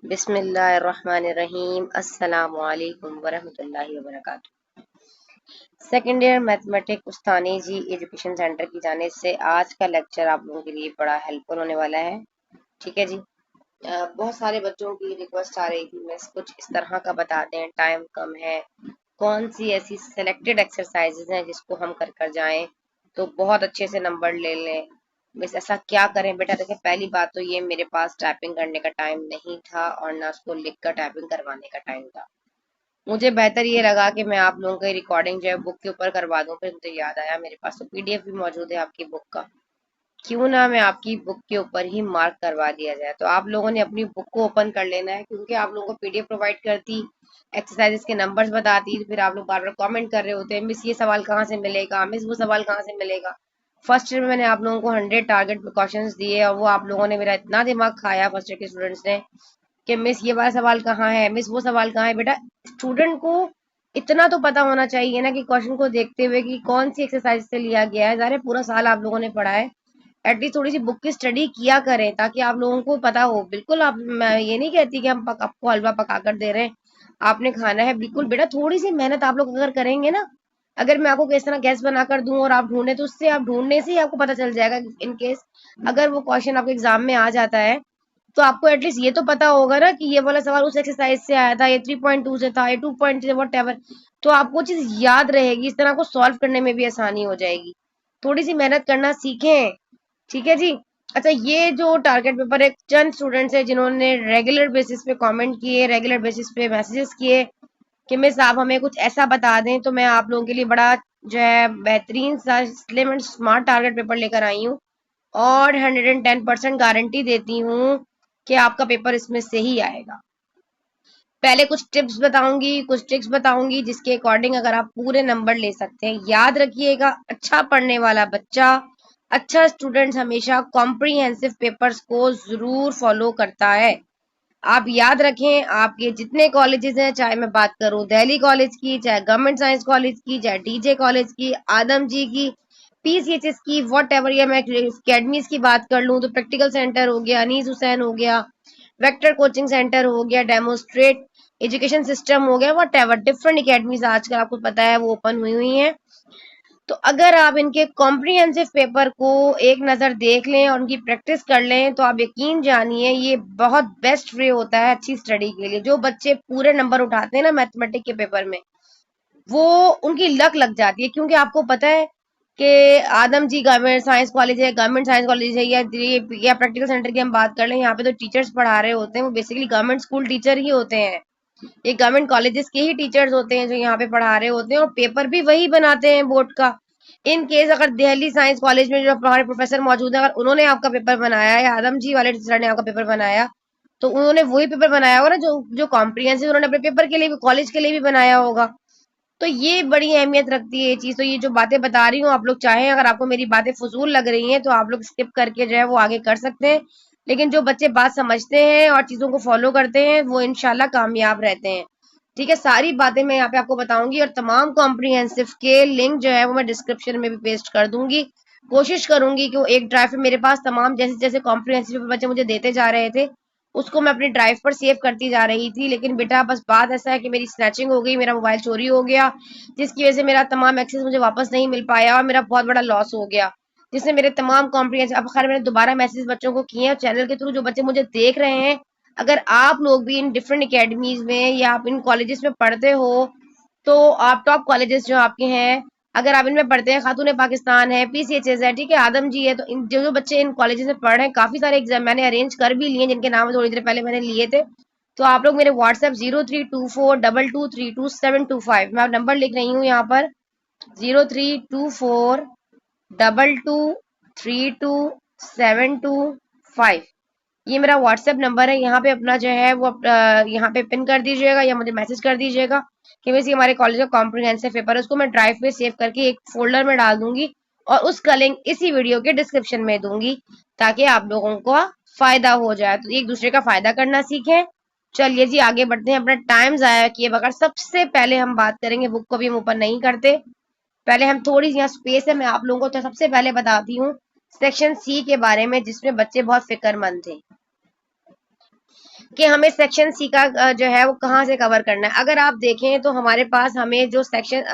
बिस्मिल्लाहिर्रहमानिर्रहीम। अस्सलामु अलैकुम वरहमतुल्लाहि वबरकातुहू। सेकेंड ईयर मैथमेटिक उस्तानी जी एजुकेशन सेंटर की जाने से आज का लेक्चर आप लोगों के लिए बड़ा हेल्पफुल होने वाला है। ठीक है जी। बहुत सारे बच्चों की रिक्वेस्ट आ रही थी, मिस कुछ इस तरह का बता दें, टाइम कम है, कौन सी ऐसी सेलेक्टेड एक्सरसाइजेज हैं जिसको हम कर कर जाएं तो बहुत अच्छे से नंबर ले लें। बस ऐसा क्या करें बेटा? देखिए, पहली बात तो ये, मेरे पास टाइपिंग करने का टाइम नहीं था और ना उसको लिख कर टाइपिंग करवाने का टाइम था। मुझे बेहतर ये लगा कि मैं आप लोगों की रिकॉर्डिंग जो है बुक के ऊपर करवा दूं। फिर मुझे याद आया मेरे पास तो पीडीएफ भी मौजूद है आपकी बुक का, क्यों ना मैं आपकी बुक के ऊपर ही मार्क करवा दिया जाए। तो आप लोगों ने अपनी बुक को ओपन कर लेना है, क्योंकि आप लोगों को पीडीएफ प्रोवाइड करती, एक्सरसाइजेस के नंबर्स बताती, फिर आप लोग बार बार कमेंट कर रहे होते हैं, मिस ये सवाल कहाँ से मिलेगा, मिस वो सवाल कहाँ से मिलेगा। फर्स्ट ईयर में मैंने आप लोगों को 100 टारगेट प्रिकॉशंस दिए और वो आप लोगों ने मेरा इतना दिमाग खाया फर्स्ट ईयर के स्टूडेंट्स ने कि मिस ये वाला सवाल कहाँ है, मिस वो सवाल कहाँ है। बेटा, स्टूडेंट को इतना तो पता होना चाहिए ना कि क्वेश्चन को देखते हुए कि कौन सी एक्सरसाइज से लिया गया है। ज़ाहिर है पूरा साल आप लोगों ने पढ़ा है, एटलीस्ट थोड़ी सी बुक की स्टडी किया करें ताकि आप लोगों को पता हो। बिल्कुल आप, मैं ये नहीं कहती कि हम आपको हलवा पका कर दे रहे हैं, आपने खाना है। बिल्कुल बेटा, थोड़ी सी मेहनत आप लोग अगर करेंगे ना, अगर मैं आपको किस तरह गैस बना कर दूं और आप ढूंढे, तो उससे आप ढूंढने से ही आपको पता चल जाएगा। इन केस अगर वो क्वेश्चन आपके एग्जाम में आ जाता है तो आपको एटलीस्ट ये तो पता होगा ना कि ये वाला सवाल उस एक्सरसाइज से आया था, ये 3.2 से था, ये 2 से वट एवर। तो आपको चीज याद रहेगी, इस तरह को सॉल्व करने में भी आसानी हो जाएगी। थोड़ी सी मेहनत करना सीखें। ठीक है जी। अच्छा, ये जो टारगेट पेपर, एक चंद स्टूडेंट्स है जिन्होंने रेगुलर बेसिस पे कमेंट किए, रेगुलर बेसिस पे मैसेजेस किए कि मिस आप हमें कुछ ऐसा बता दें, तो मैं आप लोगों के लिए बड़ा जो है बेहतरीन सा slim and smart target paper लेकर आई हूँ और 110% गारंटी देती हूँ कि आपका पेपर इसमें से ही आएगा। पहले कुछ टिप्स बताऊंगी, कुछ ट्रिक्स बताऊंगी, जिसके अकॉर्डिंग अगर आप पूरे नंबर ले सकते हैं। याद रखिएगा, अच्छा पढ़ने वाला बच्चा, अच्छा स्टूडेंट हमेशा कॉम्प्रिहेंसिव पेपर्स को जरूर फॉलो करता है। आप याद रखें, आपके जितने कॉलेजेस हैं, चाहे मैं बात करूं दिल्ली कॉलेज की, चाहे गवर्नमेंट साइंस कॉलेज की, चाहे डीजे कॉलेज की, आदम जी की, पीसीएचएस की, वट एवर, या मैं अकेडमीज की बात कर लूं तो प्रैक्टिकल सेंटर हो गया, अनीस हुसैन हो गया, वेक्टर कोचिंग सेंटर हो गया, डेमोस्ट्रेट एजुकेशन सिस्टम हो गया, वट एवर डिफरेंट अकेडमीज आजकल आपको पता है वो ओपन हुई हुई हैं। तो अगर आप इनके कॉम्प्रिहेंसिव पेपर को एक नज़र देख लें और उनकी प्रैक्टिस कर लें तो आप यकीन जानिए ये बहुत बेस्ट वे होता है अच्छी स्टडी के लिए। जो बच्चे पूरे नंबर उठाते हैं ना मैथमेटिक के पेपर में, वो उनकी लक लग जाती है, क्योंकि आपको पता है कि आदम जी गवर्नमेंट साइंस कॉलेज है, गवर्नमेंट साइंस कॉलेज है, या प्रैक्टिकल सेंटर की हम बात कर लें, यहाँ पे तो टीचर्स पढ़ा रहे होते हैं, वो बेसिकली गवर्नमेंट स्कूल टीचर ही होते हैं। ये गवर्नमेंट कॉलेजेस के ही टीचर्स होते हैं जो यहाँ पे पढ़ा रहे होते हैं और पेपर भी वही बनाते हैं बोर्ड का। इन केस अगर दिल्ली साइंस कॉलेज में जो हमारे प्रोफेसर मौजूद है, अगर उन्होंने आपका पेपर बनाया या आदम जी वाले टीचर ने आपका पेपर बनाया, तो उन्होंने वही पेपर बनाया होगा ना जो जो कॉम्प्रिहेंसिव उन्होंने अपने पेपर के लिए भी, कॉलेज के लिए भी बनाया होगा। तो ये बड़ी अहमियत रखती है ये चीज। तो ये जो बातें बता रही हूँ, आप लोग चाहें, अगर आपको मेरी बातें फजूल लग रही हैं तो आप लोग स्किप करके जो है वो आगे कर सकते हैं, लेकिन जो बच्चे बात समझते हैं और चीजों को फॉलो करते हैं वो इंशाल्लाह कामयाब रहते हैं। ठीक है, सारी बातें मैं यहाँ पे आपको बताऊंगी और तमाम कॉम्प्रिहेंसिव के लिंक जो है वो मैं डिस्क्रिप्शन में भी पेस्ट कर दूंगी। कोशिश करूंगी कि वो एक ड्राइव पे मेरे पास तमाम जैसे जैसे कॉम्प्रिहेंसिव बच्चे मुझे देते जा रहे थे उसको मैं अपनी ड्राइव पर सेव करती जा रही थी, लेकिन बेटा बस बात ऐसा है कि मेरी स्नैचिंग हो गई, मेरा मोबाइल चोरी हो गया, जिसकी वजह से मेरा तमाम एक्सेस मुझे वापस नहीं मिल पाया और मेरा बहुत बड़ा लॉस हो गया, जिसने मेरे तमाम कॉम्प्रिहेंसिव, अब खैर मैंने दोबारा मैसेज बच्चों को किए हैं चैनल के थ्रू। जो बच्चे मुझे देख रहे हैं, अगर आप लोग भी इन डिफरेंट अकेडमीज में या आप इन कॉलेजेस में पढ़ते हो, तो आप टॉप कॉलेजेस जो आपके हैं, अगर आप इनमें पढ़ते हैं, खातून पाकिस्तान है, पीसीएचएस है, ठीक है, आदम जी है, तो इन जो जो बच्चे इन कॉलेजेस में पढ़ रहे हैं, काफी सारे एग्जाम मैंने अरेंज कर भी लिए जिनके नाम थोड़ी देर पहले मैंने लिए थे। तो आप लोग मेरे व्हाट्सएप 032422323725, मैं नंबर लिख रही हूँ यहाँ पर, 032422323725, ये मेरा व्हाट्सएप नंबर है। यहाँ पे अपना जो है वो यहाँ पे पिन कर दीजिएगा या मुझे मैसेज कर दीजिएगा कि वैसे हमारे कॉलेज का कॉम्प्रिहेंसिव पेपर है, उसको मैं ड्राइव पे सेव करके एक फोल्डर में डाल दूंगी और उसका लिंक इसी वीडियो के डिस्क्रिप्शन में दूंगी ताकि आप लोगों को फायदा हो जाए। तो एक दूसरे का फायदा करना सीखें। चलिए जी, आगे बढ़ते हैं, अपना टाइम जाया किए बगैर सबसे पहले हम बात करेंगे, बुक को भी हम ऊपर नहीं करते, पहले हम थोड़ी सी यहाँ स्पेस है, मैं आप लोगों को तो सबसे पहले बताती हूँ सेक्शन सी के बारे में, जिसमें बच्चे बहुत फिक्रमंद थे। कि हमें सेक्शन सी का जो है वो कहाँ से कवर करना है। अगर आप देखें तो हमारे पास हमें जो सेक्शन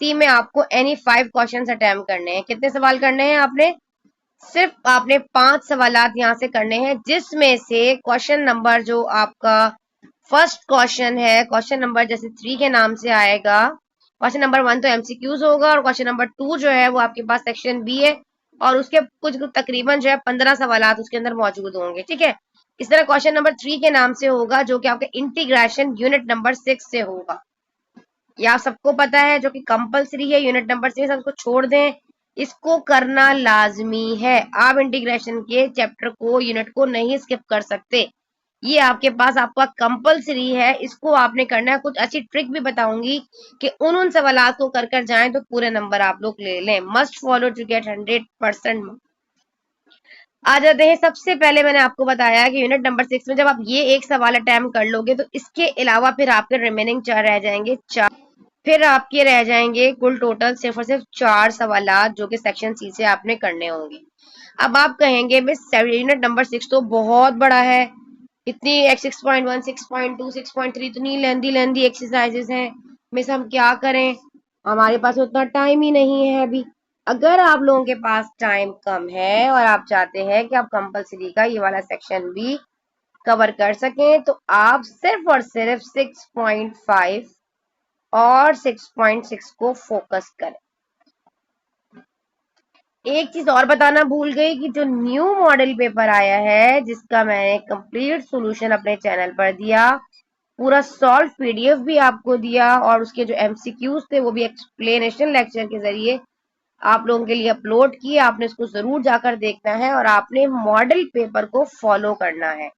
सी में आपको एनी 5 क्वेश्चन अटेम्प्ट करने हैं। कितने सवाल करने हैं आपने? सिर्फ आपने 5 सवालात यहाँ से करने हैं, जिसमें से क्वेश्चन नंबर जो आपका फर्स्ट क्वेश्चन है, क्वेश्चन नंबर जैसे 3 के नाम से आएगा, क्वेश्चन नंबर 1 तो एमसीक्यूज होगा और क्वेश्चन नंबर 2 जो है वो आपके पास सेक्शन बी है और उसके कुछ तकरीबन जो है 15 सवालात उसके अंदर मौजूद होंगे। ठीक है, इस तरह क्वेश्चन नंबर 3 के नाम से होगा जो कि आपका इंटीग्रेशन यूनिट नंबर 6 से होगा। ये आप सबको पता है, जो कि कंपलसरी है। यूनिट नंबर 6 सबको छोड़ दें, इसको करना लाजमी है। आप इंटीग्रेशन के चैप्टर को, यूनिट को नहीं स्किप कर सकते। ये आपके पास आपका कंपलसरी है, इसको आपने करना है। कुछ अच्छी ट्रिक भी बताऊंगी कि उन सवालों को कर कर जाएं तो पूरे नंबर आप लोग ले लें। Must follow to get 100%। आ जाते हैं, सबसे पहले मैंने आपको बताया कि यूनिट नंबर 6 में जब आप ये एक सवाल अटेम्प्ट कर लोगे तो इसके अलावा फिर आपके रिमेनिंग 4 रह जाएंगे। 4 फिर आपके रह जाएंगे कुल टोटल सिर्फ और सिर्फ 4 सवालात जो कि सेक्शन सी से आपने करने होंगे। अब आप कहेंगे यूनिट नंबर 6 तो बहुत बड़ा है, इतनी 6.1, 6.2, 6.3 इतनी लेंदी लेंदी एक्सरसाइजेस हैं, मिस हम क्या करें? हमारे पास उतना टाइम ही नहीं है अभी। अगर आप लोगों के पास टाइम कम है और आप चाहते हैं कि आप कंपलसरी का ये वाला सेक्शन भी कवर कर सकें, तो आप सिर्फ और सिर्फ 6.5 और 6.6 को फोकस करें। एक चीज और बताना भूल गई कि जो न्यू मॉडल पेपर आया है, जिसका मैंने कंप्लीट सॉल्यूशन अपने चैनल पर दिया, पूरा सॉल्व पीडीएफ भी आपको दिया और उसके जो एमसीक्यूज थे वो भी एक्सप्लेनेशन लेक्चर के जरिए आप लोगों के लिए अपलोड किए। आपने उसको जरूर जाकर देखना है और आपने मॉडल पेपर को फॉलो करना है।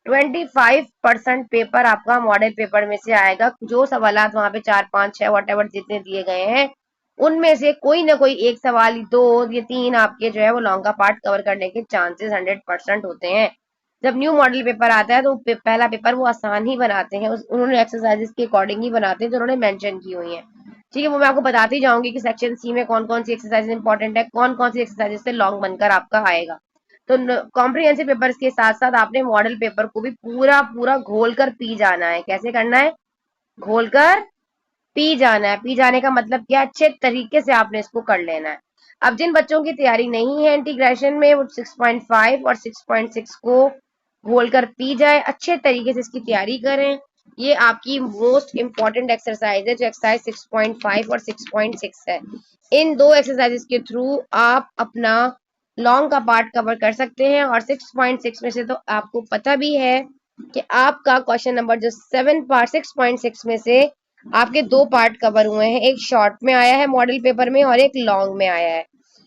25% पेपर आपका मॉडल पेपर में से आएगा। जो सवालात वहां पे 4, 5, 6 वॉट जितने दिए गए हैं, उनमें से कोई ना कोई एक सवाल, 2 या 3 आपके जो है वो लॉन्ग का पार्ट कवर करने के चांसेस 100% होते हैं। जब न्यू मॉडल पेपर आता है तो पहला पेपर वो आसान ही बनाते हैं, उन्होंने एक्सरसाइजेस के अकॉर्डिंग ही बनाते हैं जो उन्होंने मेंशन की हुई है। ठीक है, वो मैं आपको बताती जाऊंगी कि सेक्शन सी में कौन कौन सी एक्सरसाइज इंपॉर्टेंट है, कौन कौन सी एक्सरसाइजेज से लॉन्ग बनकर आपका आएगा। तो कॉम्प्रिहेंसिव पेपर्स के साथ साथ आपने मॉडल पेपर को भी पूरा पूरा घोल कर पी जाना है। कैसे करना है? घोल कर पी जाना है। पी जाने का मतलब क्या? अच्छे तरीके से आपने इसको कर लेना है। अब जिन बच्चों की तैयारी नहीं है इंटीग्रेशन में, वो 6.5 और 6.6 को घोल कर पी जाए, अच्छे तरीके से इसकी तैयारी करें। ये आपकी मोस्ट इंपॉर्टेंट एक्सरसाइज है, जो एक्सरसाइज 6.5 और 6.6 है। इन दो एक्सरसाइजेस के थ्रू आप अपना लॉन्ग का पार्ट कवर कर सकते हैं। और 6.6 में से तो आपको पता भी है कि आपका क्वेश्चन नंबर जो 7 पार्ट 6.6 में से आपके 2 पार्ट कवर हुए हैं, एक शॉर्ट में आया है मॉडल पेपर में और एक लॉन्ग में आया है।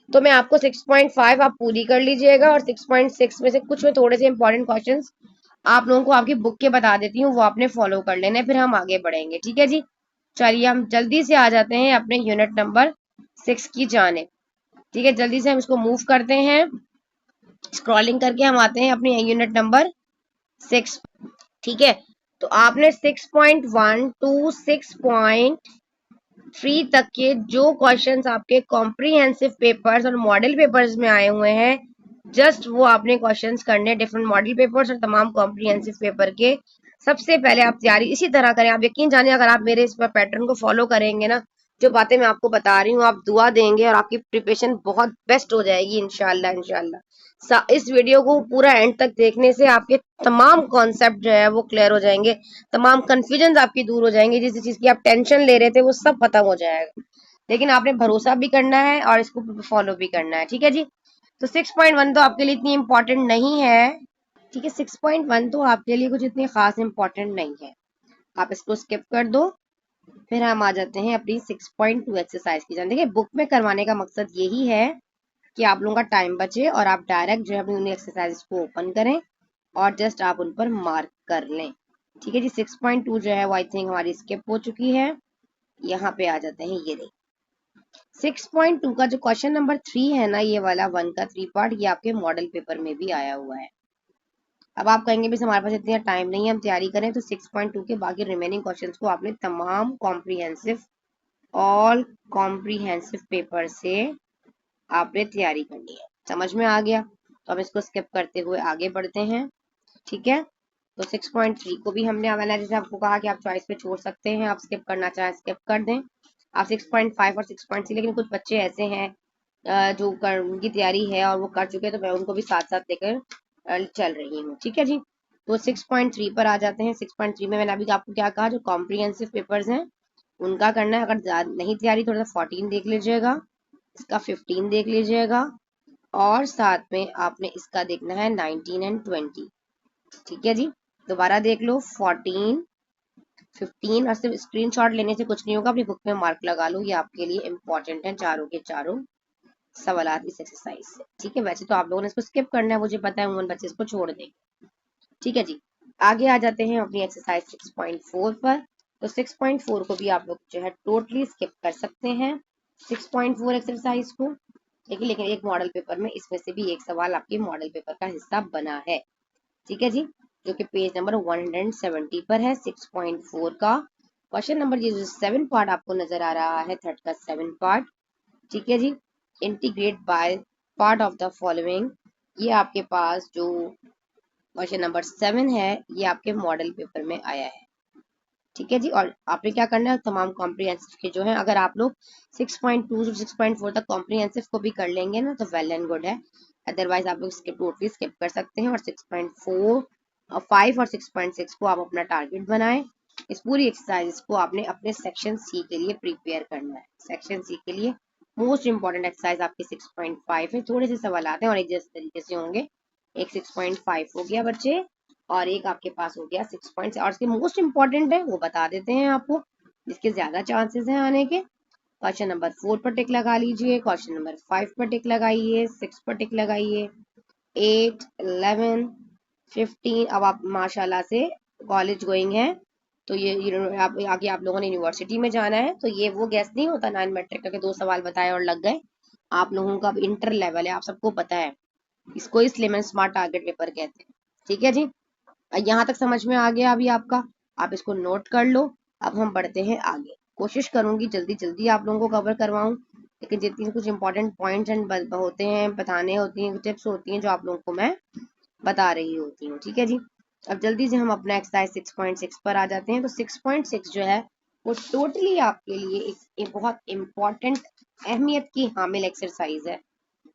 तो मैं आपको 6.5 आप पूरी कर लीजिएगा और 6.6 में से कुछ में थोड़े से इंपॉर्टेंट क्वेश्चंस आप लोगों को आपकी बुक के बता देती हूँ, वो आपने फॉलो कर लेना है, फिर हम आगे बढ़ेंगे। ठीक है जी, चलिए हम जल्दी से आ जाते हैं अपने यूनिट नंबर 6 की जाने। ठीक है, जल्दी से हम इसको मूव करते हैं, स्क्रॉलिंग करके हम आते हैं अपने यूनिट नंबर 6। ठीक है, तो आपने 6.1 टू 6.3 तक के जो क्वेश्चंस आपके कॉम्प्रिहेंसिव पेपर्स और मॉडल पेपर्स में आए हुए हैं, जस्ट वो आपने क्वेश्चंस करने डिफरेंट मॉडल पेपर्स और तमाम कॉम्प्रिहेंसिव पेपर के। सबसे पहले आप तैयारी इसी तरह करें। आप यकीन जानिए, अगर आप मेरे इस पैटर्न को फॉलो करेंगे ना, जो बातें मैं आपको बता रही हूँ, आप दुआ देंगे और आपकी प्रिपरेशन बहुत बेस्ट हो जाएगी इंशाल्लाह इंशाल्लाह। इस वीडियो को पूरा एंड तक देखने से आपके तमाम कॉन्सेप्ट जो है वो क्लियर हो जाएंगे, तमाम कंफ्यूजन आपकी दूर हो जाएंगे। जिस चीज की आप टेंशन ले रहे थे वो सब खत्म हो जाएगा। लेकिन आपने भरोसा भी करना है और इसको फॉलो भी करना है। ठीक है जी, तो 6.1 तो आपके लिए इतनी इंपॉर्टेंट नहीं है। ठीक है, 6.1 तो आपके लिए कुछ इतनी खास इंपॉर्टेंट नहीं है, आप इसको स्किप कर दो। फिर हम आ जाते हैं अपनी 6.2 एक्सरसाइज की जान। देखिए, बुक में करवाने का मकसद यही है कि आप लोगों का टाइम बचे और आप डायरेक्ट जो है अपनी उन एक्सरसाइज को ओपन करें और जस्ट आप उन पर मार्क कर लें। ठीक है जी, 6.2 जो है वो आई थिंक हमारी स्किप हो चुकी है। यहाँ पे आ जाते हैं, ये देखिए 6.2 का जो क्वेश्चन नंबर 3 है ना, ये वाला 1 का 3 पार्ट, ये आपके मॉडल पेपर में भी आया हुआ है। अब आप कहेंगे भी हमारे पास इतना टाइम नहीं है, हम तैयारी करें, तो 6.2 के बाकी रिमेनिंग क्वेश्चंस को आपने तमाम कॉम्प्रिहेंसिव ऑल कॉम्प्रिहेंसिव पेपर से आपने तैयारी करनी है। समझ में आ गया? तो हम इसको स्किप करते हुए आगे बढ़ते हैं। ठीक है, तो 6.3 को भी हमने, मैंने जैसे आपको कहा कि आप चॉइस पे छोड़ सकते हैं, आप स्किप करना चाहें स्किप कर दें। आप 6.5 और 6.3, लेकिन कुछ बच्चे ऐसे हैं जो उनकी तैयारी है और वो कर चुके हैं, तो मैं उनको भी साथ साथ लेकर चल रही हूँ। ठीक है जी, तो 6.3 पर आ जाते हैं। 6.3 में मैंने अभी आपको क्या कहा, जो कॉम्प्रिहेंसिव पेपर्स हैं उनका करना है। अगर नहीं तैयारी, थोड़ा सा 14 देख लीजिएगा, इसका 15 देख लीजिएगा, और साथ में आपने इसका देखना है 19 एंड 20। ठीक है जी, दोबारा देख लो, 14, 15, और सिर्फ स्क्रीनशॉट लेने से कुछ नहीं होगा, अपनी बुक में मार्क लगा लो, ये आपके लिए इंपॉर्टेंट है चारों के चारों सवाल इस एक्सरसाइज से। ठीक है, वैसे तो आप लोगों ने इसको स्किप करना है, मुझे पता है, उन बच्चे इसको छोड़ देंगे। ठीक है जी, आगे आ जाते हैं अपनी एक्सरसाइज 6.4 पर। तो 6.4 को भी आप लोग जो है टोटली स्किप कर सकते हैं, 6.4 एक्सरसाइज को। लेकिन एक मॉडल पेपर में इसमें से भी एक सवाल आपके मॉडल पेपर का हिस्सा बना है। ठीक है जी, जो कि पेज नंबर 170 पर है। 6.4 का क्वेश्चन नंबर, ये जो 7 पार्ट आपको नजर आ रहा है, थर्ड का 7 पार्ट। ठीक है जी, integrate by part of the following, ये आपके पास जो क्वेश्चन नंबर 7 है, ये आपके मॉडल पेपर में आया है। ठीक है जी, और आपने क्या करना है, तमाम कॉम्प्रिहेंसिव के जो है, अगर आप लोग 6.2 से 6.4 तक कॉम्प्रिहेंसिव को भी कर लेंगे ना, तो वेल एंड गुड है। अदरवाइज आप लोग इसके टोटली स्किप कर सकते हैं, और 6.4 और 5 और 6.6 को आप अपना टारगेट बनाएं। इस पूरी एक्सरसाइज को आपने अपने सेक्शन सी के लिए प्रिपेयर करना है। सेक्शन सी के लिए मोस्ट इंपॉर्टेंट एक्सरसाइज आपकी 6.5 है। थोड़े से सवाल आते हैं और एक जैसे तरीके से होंगे। एक 6.5 हो गया बच्चे, और एक आपके पास हो गया 6 पॉइंट्स, और इसके मोस्ट इंपॉर्टेंट है वो बता देते हैं आपको, जिसके ज्यादा चांसेस हैं आने के। क्वेश्चन नंबर 4 पर टिक लगा लीजिए, क्वेश्चन नंबर 5 पर टिक लगाइए, 6 पर टिक लगाइए, 8, 11, 15। अब आप माशाल्लाह से कॉलेज गोइंग है, तो आगे आप लोगों ने यूनिवर्सिटी में जाना है, तो ये वो गैस नहीं होता 9 मैट्रिक का, के 2 सवाल बताए और लग गए। आप लोगों का अब इंटर लेवल है, आप सबको पता है, इसको इसलिए मैं स्मार्ट टारगेट पेपर कहते हैं। ठीक है जी, यहाँ तक समझ में आ गया अभी आपका, आप इसको नोट कर लो। अब हम बढ़ते हैं आगे, कोशिश करूंगी जल्दी जल्दी आप लोगों को कवर करवाऊं, लेकिन जितनी कुछ इंपॉर्टेंट पॉइंट्स एंड होते हैं, बताने होती हैं, टिप्स होती हैं, जो आप लोगों को मैं बता रही होती हूँ। ठीक है जी, अब जल्दी से हम अपना एक्सरसाइज 6.6 पर आ जाते हैं। तो 6.6 जो है वो टोटली आपके लिए एक बहुत इंपॉर्टेंट, अहमियत की हामिल एक्सरसाइज है,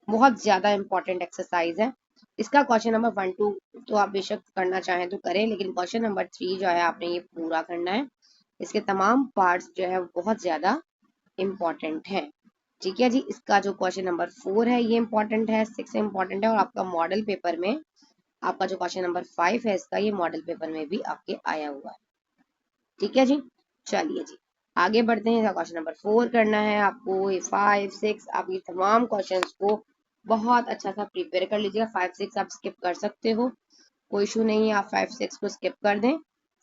बहुत ज्यादा इंपॉर्टेंट एक्सरसाइज है। इसका क्वेश्चन नंबर 1, 2 तो आप बेशक करना चाहें तो करें, लेकिन क्वेश्चन नंबर 3 जो है आपने ये पूरा करना है। इसके तमाम पार्ट्स जो है बहुत ज्यादा इंपॉर्टेंट हैं। ठीक है जी, इसका जो क्वेश्चन नंबर 4 है ये इंपॉर्टेंट है, 6 इंपॉर्टेंट है, और आपका मॉडल पेपर में आपका जो क्वेश्चन नंबर 5 है, इसका ये मॉडल पेपर में भी आपके आया हुआ है। ठीक है जी, चलिए जी आगे बढ़ते हैं। क्वेश्चन नंबर 4 करना है आपको, ये 5, 6, आप ये तमाम क्वेश्चंस को बहुत अच्छा सा प्रिपेयर कर लीजिएगा। 5, 6 आप स्किप कर सकते हो, कोई इशू नहीं है, आप 5, 6 को स्किप कर दें।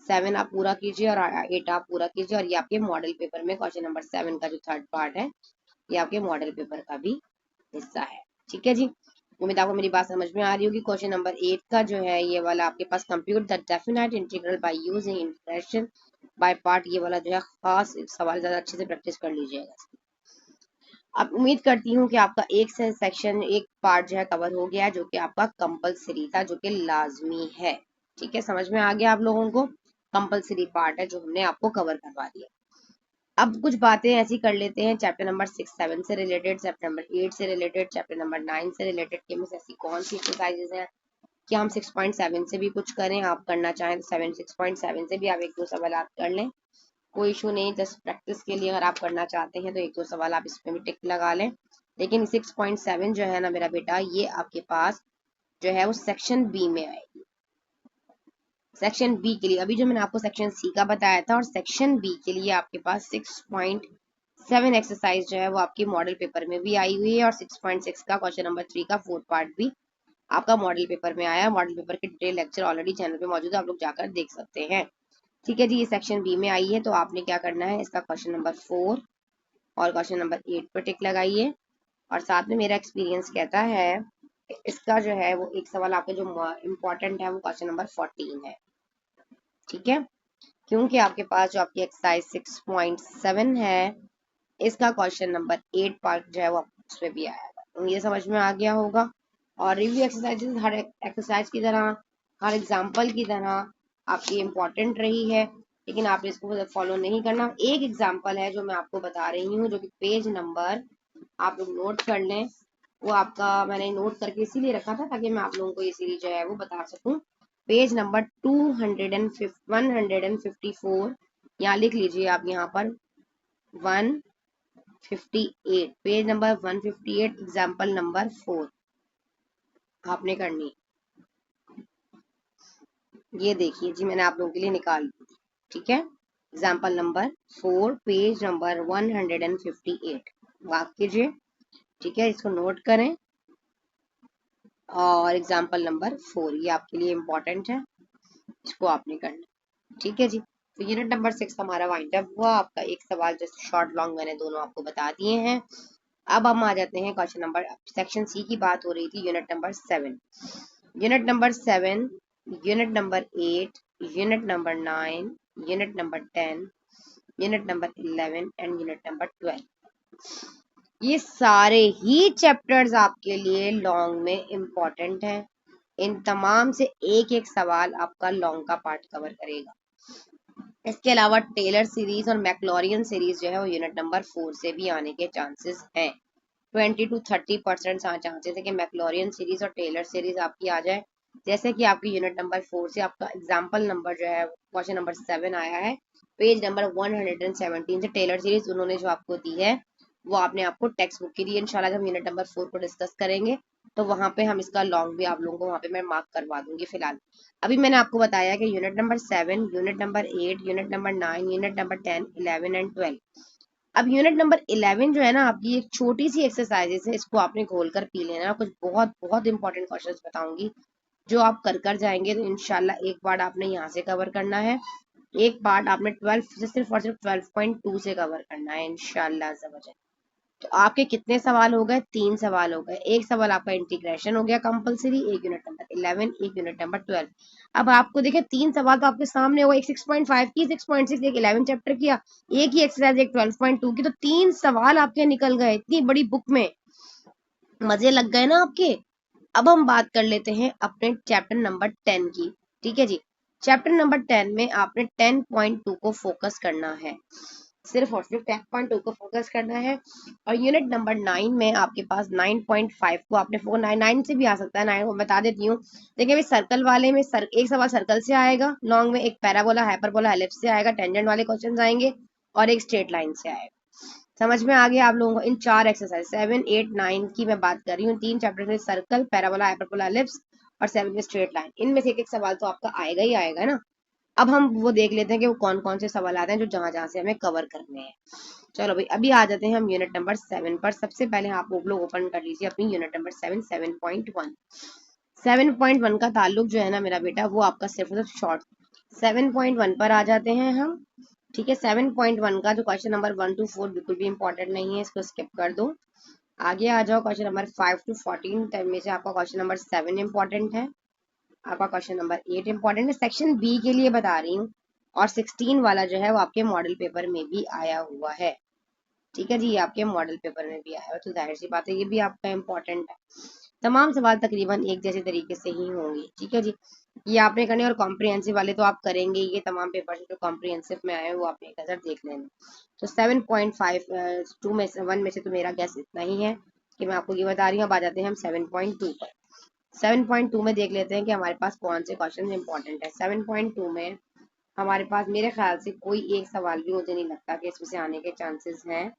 7 आप पूरा कीजिए और 8 आप पूरा कीजिए, और ये आपके मॉडल पेपर में क्वेश्चन नंबर 7 का जो थर्ड पार्ट है, ये आपके मॉडल पेपर का भी हिस्सा है। ठीक है जी, उम्मीद आपको मेरी बात समझ में आ रही होगी। क्वेश्चन नंबर 8 का जो है ये वाला आपके पास, compute the definite integral by using integration by part, ये वाला जो है खास सवाल, ज्यादा अच्छे से प्रैक्टिस कर लीजिएगा। अब उम्मीद करती हूँ कि आपका एक से सेक्शन, एक पार्ट जो है कवर हो गया है, जो कि आपका कंपलसरी था, जो कि लाजमी है। ठीक है, समझ में आ गया आप लोगों को, कंपलसरी पार्ट है जो हमने आपको कवर करवा दिया। अब कुछ बातें ऐसी कर लेते हैं चैप्टर नंबर 6, 7 से रिलेटेड, चैप्टर नंबर 8 से रिलेटेड, चैप्टर नंबर 9 से रिलेटेड, कि में ऐसी कौन सी एक्सरसाइजेज हैं कि हम 6.7 से भी कुछ करें। आप करना चाहें तो 6.7 से भी आप एक दो सवाल कर लें, कोई इशू नहीं। जस्ट प्रैक्टिस के लिए अगर आप करना चाहते हैं तो एक दो सवाल आप इसमें भी टिक लगा लें। लेकिन 6.7 जो है ना मेरा बेटा, ये आपके पास जो है वो सेक्शन बी में आएगी। सेक्शन बी के लिए अभी जो मैंने आपको सेक्शन सी का बताया था, और सेक्शन बी के लिए आपके पास 6.7 एक्सरसाइज जो है वो आपकी मॉडल पेपर में भी आई हुई है, और 6.6 का क्वेश्चन नंबर 3 का फोर्थ पार्ट भी आपका मॉडल पेपर में आया है। मॉडल पेपर के डिटेल लेक्चर ऑलरेडी चैनल पे मौजूद है, आप लोग जाकर देख सकते हैं। ठीक है जी, ये सेक्शन बी में आई है, तो आपने क्या करना है, इसका क्वेश्चन नंबर 4 और क्वेश्चन नंबर 8 पर टिक लगाइए। और साथ में मेरा एक्सपीरियंस कहता है इसका जो है वो एक सवाल आपका जो इम्पोर्टेंट है वो क्वेश्चन नंबर 14 है। ठीक है, क्योंकि आपके पास जो आपकी एक्सरसाइज 6.7 है, इसका क्वेश्चन नंबर 8 पार्ट जो है वो उसमें भी आएगा। ये समझ में आ गया होगा। और रिव्यू एक्सरसाइजेस हर एक्सरसाइज की तरह, हर एग्जाम्पल की तरह आपकी इम्पोर्टेंट रही है, लेकिन आपने इसको फॉलो नहीं करना। एक एग्जाम्पल है जो मैं आपको बता रही हूँ, जो कि पेज नंबर आप लोग नोट कर लें। वो आपका मैंने नोट करके इसीलिए रखा था ताकि मैं आप लोगों को ये सीरीज जो है वो बता सकूं। पेज नंबर 154, यहाँ लिख लीजिए आप, यहाँ पर 158, पेज नंबर 158, एग्जाम्पल नंबर 4 आपने करनी। ये देखिए जी, मैंने आप लोगों के लिए निकाल दी, ठीक है। एग्जाम्पल नंबर 4, पेज नंबर 158 वाक कीजिए, ठीक है, इसको नोट करें। और एग्जाम्पल नंबर 4 ये आपके लिए इम्पोर्टेंट है, इसको आपने करना, ठीक है जी। तो यूनिट नंबर 6 हमारा वाइंड अप हुआ। आपका एक सवाल जैसे शॉर्ट लॉन्ग मैंने दोनों आपको बता दिए हैं। अब हम आ जाते हैं क्वेश्चन नंबर, सेक्शन सी की बात हो रही थी, unit number 7, unit number 7, unit number 8, unit number 9, unit number 10, unit number 11 and unit number 12। ये सारे ही चैप्टर्स आपके लिए लॉन्ग में इम्पोर्टेंट हैं। इन तमाम से एक एक सवाल आपका लॉन्ग का पार्ट कवर करेगा। इसके अलावा टेलर सीरीज और मैक्लॉरियन सीरीज जो है वो यूनिट नंबर 4 से भी आने के चांसेस हैं। 20 to 30% चांसेस है कि मैक्लॉरियन सीरीज और टेलर सीरीज आपकी आ जाए। जैसे कि आपकी यूनिट नंबर 4 से आपका एग्जाम्पल नंबर जो है क्वेश्चन नंबर 7 आया है, पेज नंबर 117 से टेलर सीरीज उन्होंने जो आपको दी है वो आपने आपको टेक्स्ट बुक की दी है। इंशाल्लाह जब यूनिट नंबर 4 को डिस्कस करेंगे तो वहां पे हम इसका लॉन्ग भी आप लोगों को वहां पे मैं मार्क करवा दूंगी। फिलहाल अभी मैंने आपको बताया कि unit number 7, unit number 8, unit number 9, unit number 10, 11 and 12। अब यूनिट नंबर 11 जो है ना आपकी एक छोटी सी एक्सरसाइजेस है, इसको आपने खोल कर पी लेना। कुछ बहुत बहुत इंपॉर्टेंट क्वेश्चंस बताऊंगी जो आप कर कर जाएंगे तो इंशाल्लाह एक पार्ट आपने यहाँ से कवर करना है, एक पार्ट आपने 12 से सिर्फ और सिर्फ 12.2 से कवर करना है इंशाल्लाह ज़बरदस्त। तो आपके कितने सवाल हो गए? 3 सवाल हो गए। एक सवाल आपका इंटीग्रेशन हो गया कंपलसरी, एक यूनिट नंबर 11, एक यूनिट नंबर 12। अब आपको देखिए 3 सवाल तो आपके सामने हो गए, एक 6.5 की, 6.6, एक 11 चैप्टर किया, एक ही एक्सरसाइज एक 12.2 की, तो 3 सवाल आपके निकल गए इतनी बड़ी बुक में। मजे लग गए ना आपके। अब हम बात कर लेते हैं अपने चैप्टर नंबर 10 की, ठीक है जी। चैप्टर नंबर 10 में आपने 10.2 को फोकस करना है, सिर्फ और सिर्फ 10.2 को फोकस करना है। और यूनिट नंबर 9 में आपके पास 9.5 को आपने 9 से भी आ सकता है, 9 को बता देती हूँ। देखिए अभी सर्कल वाले में एक सवाल सर्कल से आएगा लॉन्ग में, एक पैराबोला हाइपरबोला एलिप्स से आएगा, टेंजेंट वाले क्वेश्चन आएंगे, और एक स्ट्रेट लाइन से आएगा। समझ में आ गया आप लोगों को? इन 4 एक्सरसाइज 7, 8, 9 की मैं बात कर रही हूँ, 3 चैप्टर में सर्कल, पैराबोला, हाइपरबोला, एलिप्स और 7 में स्ट्रेट लाइन। इनमें से एक सवाल तो आपका आएगा ही आएगा ना। अब हम वो देख लेते हैं कि वो कौन कौन से सवाल आते हैं जो जहां जहां से हमें कवर करने हैं। चलो भाई अभी आ जाते हैं हम यूनिट नंबर 7 पर। सबसे पहले आप लोग ओपन कर लीजिए अपनी यूनिट नंबर 7, 7.1। 7.1 का ताल्लुक जो है ना मेरा बेटा वो आपका सिर्फ शॉर्ट 7.1 पर आ जाते हैं हम, ठीक है। 7.1 का जो क्वेश्चन नंबर 1 to 4 बिल्कुल भी इंपॉर्टेंट नहीं है, इसको स्किप कर दो। आगे आ जाओ, क्वेश्चन नंबर 5 to 14 में से आपका क्वेश्चन नंबर 7 इंपॉर्टेंट है, आपका क्वेश्चन नंबर 8 इंपॉर्टेंट है। सेक्शन बी के लिए बता रही हूँ, और 16 वाला जो है वो आपके मॉडल पेपर में भी आया हुआ है, ठीक है जी, ये आपके मॉडल पेपर में भी आया है, तो जाहिर सी बात है ये भी आपका इम्पोर्टेंट है। तमाम सवाल तकरीबन एक जैसे तरीके से ही होंगे, ठीक है जी। ये आपने करने, और कॉम्प्रिहेंसिव वाले तो आप करेंगे, ये तमाम पेपर जो कॉम्प्रिहेंसिव में आए हैं वो आपने एक नजर देख लेना। तो 7.5 2 में से 1 में से तो मेरा गैस इतना ही है कि मैं आपको ये बता रही हूँ। अब आ जाते हैं हम 7.2 पर। 7.2 में देख लेते हैं कि हमारे पास कौन से क्वेश्चन इंपॉर्टेंट है। 7.2 में हमारे पास मेरे ख्याल से कोई एक सवाल भी मुझे नहीं लगता कि इसमें से आने के चांसेस हैं,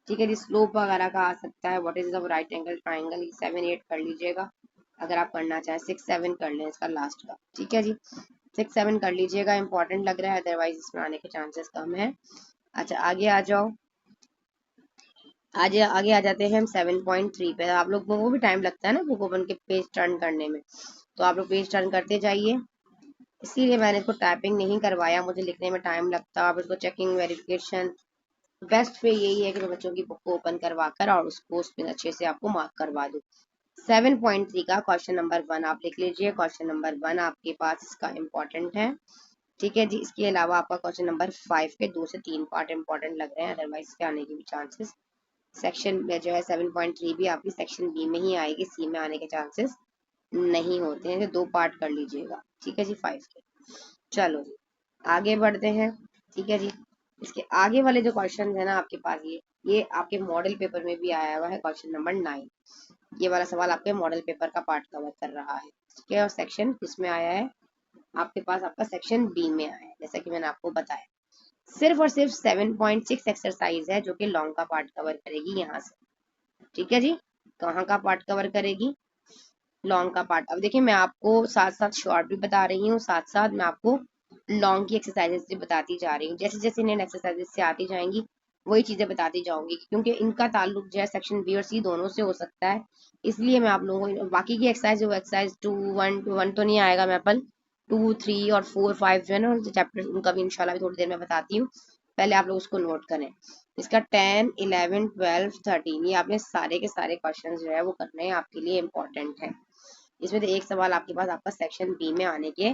ठीक है जी। स्लोप वगैरह का आ सकता है, what is the right angle triangle, 7, 8 कर लीजिएगा अगर आप करना चाहें। 6, 7 कर लें इसका लास्ट का, ठीक है जी। 6, 7 कर लीजिएगा, इंपॉर्टेंट लग रहा है, अदरवाइज इसमें आने के चांसेस कम है। अच्छा आगे आ जाओ, आज आगे आ जाते हैं हम 7.3 पे। आप लोग को भी टाइम लगता है ना बुक ओपन के पेज टर्न करने में, तो आप लोग पेज टर्न करते जाइए, इसीलिए मैंने इसको टाइपिंग नहीं करवाया, मुझे लिखने में टाइम लगता। आप इसको चेकिंग वेरिफिकेशन बेस्ट वे यही है कि मैं बच्चों की बुक को ओपन करवा कर और उसको उसमें अच्छे से आपको मार्क करवा दूँ। 7.3 का क्वेश्चन नंबर 1 आप लिख लीजिए। क्वेश्चन नंबर 1 आपके पास इसका इम्पोर्टेंट है, ठीक है जी। इसके अलावा आपका क्वेश्चन नंबर 5 के 2 से 3 पार्ट इम्पोर्टेंट लग रहे हैं, अदरवाइज इसके आने के भी चांसेस सेक्शन में जो है 7.3 भी आपकी सेक्शन बी में ही आएगी, सी में आने के चांसेस नहीं होते हैं, तो 2 पार्ट कर लीजिएगा, ठीक है जी 5 के। चलो जी आगे बढ़ते हैं। ठीक है जी, इसके आगे वाले जो क्वेश्चन है ना आपके पास, ये आपके मॉडल पेपर में भी आया हुआ है, क्वेश्चन नंबर 9। ये वाला सवाल आपके मॉडल पेपर का पार्ट कवर कर रहा है। ठीक है, और सेक्शन किसमें आया है आपके पास, आपका सेक्शन बी में आया है, जैसा कि मैंने आपको बताया। सिर्फ और सिर्फ 7.6 एक्सरसाइज है जो कि लॉन्ग का पार्ट कवर करेगी यहाँ से। ठीक है जी, कहाँ का पार्ट कवर करेगी, लॉन्ग का पार्ट। अब देखिए मैं आपको साथ साथ शॉर्ट भी बता रही हूँ, साथ साथ मैं आपको लॉन्ग की एक्सरसाइजेस भी बताती जा रही हूँ। जैसे जैसे इन्हें एक्सरसाइजेस से आती जाएंगी वही चीजें बताती जाऊंगी, क्योंकि इनका ताल्लुक जो है सेक्शन बी और सी दोनों से हो सकता है। इसलिए मैं आप लोगों को बाकी की एक्सरसाइज जो एक्सरसाइज 2 1 तो नहीं आएगा, मैं अपन 2 3 और 4 5 जो है ना चैप्टर उनका भी इंशाल्लाह भी थोड़ी देर में बताती हूँ। पहले आप लोग उसको नोट करें। इसका 10 11 12 13 ये आपने सारे के सारे क्वेश्चन जो है वो करने हैं, आपके लिए इम्पोर्टेंट है। इसमें से एक सवाल आपके पास आपका सेक्शन बी में आने के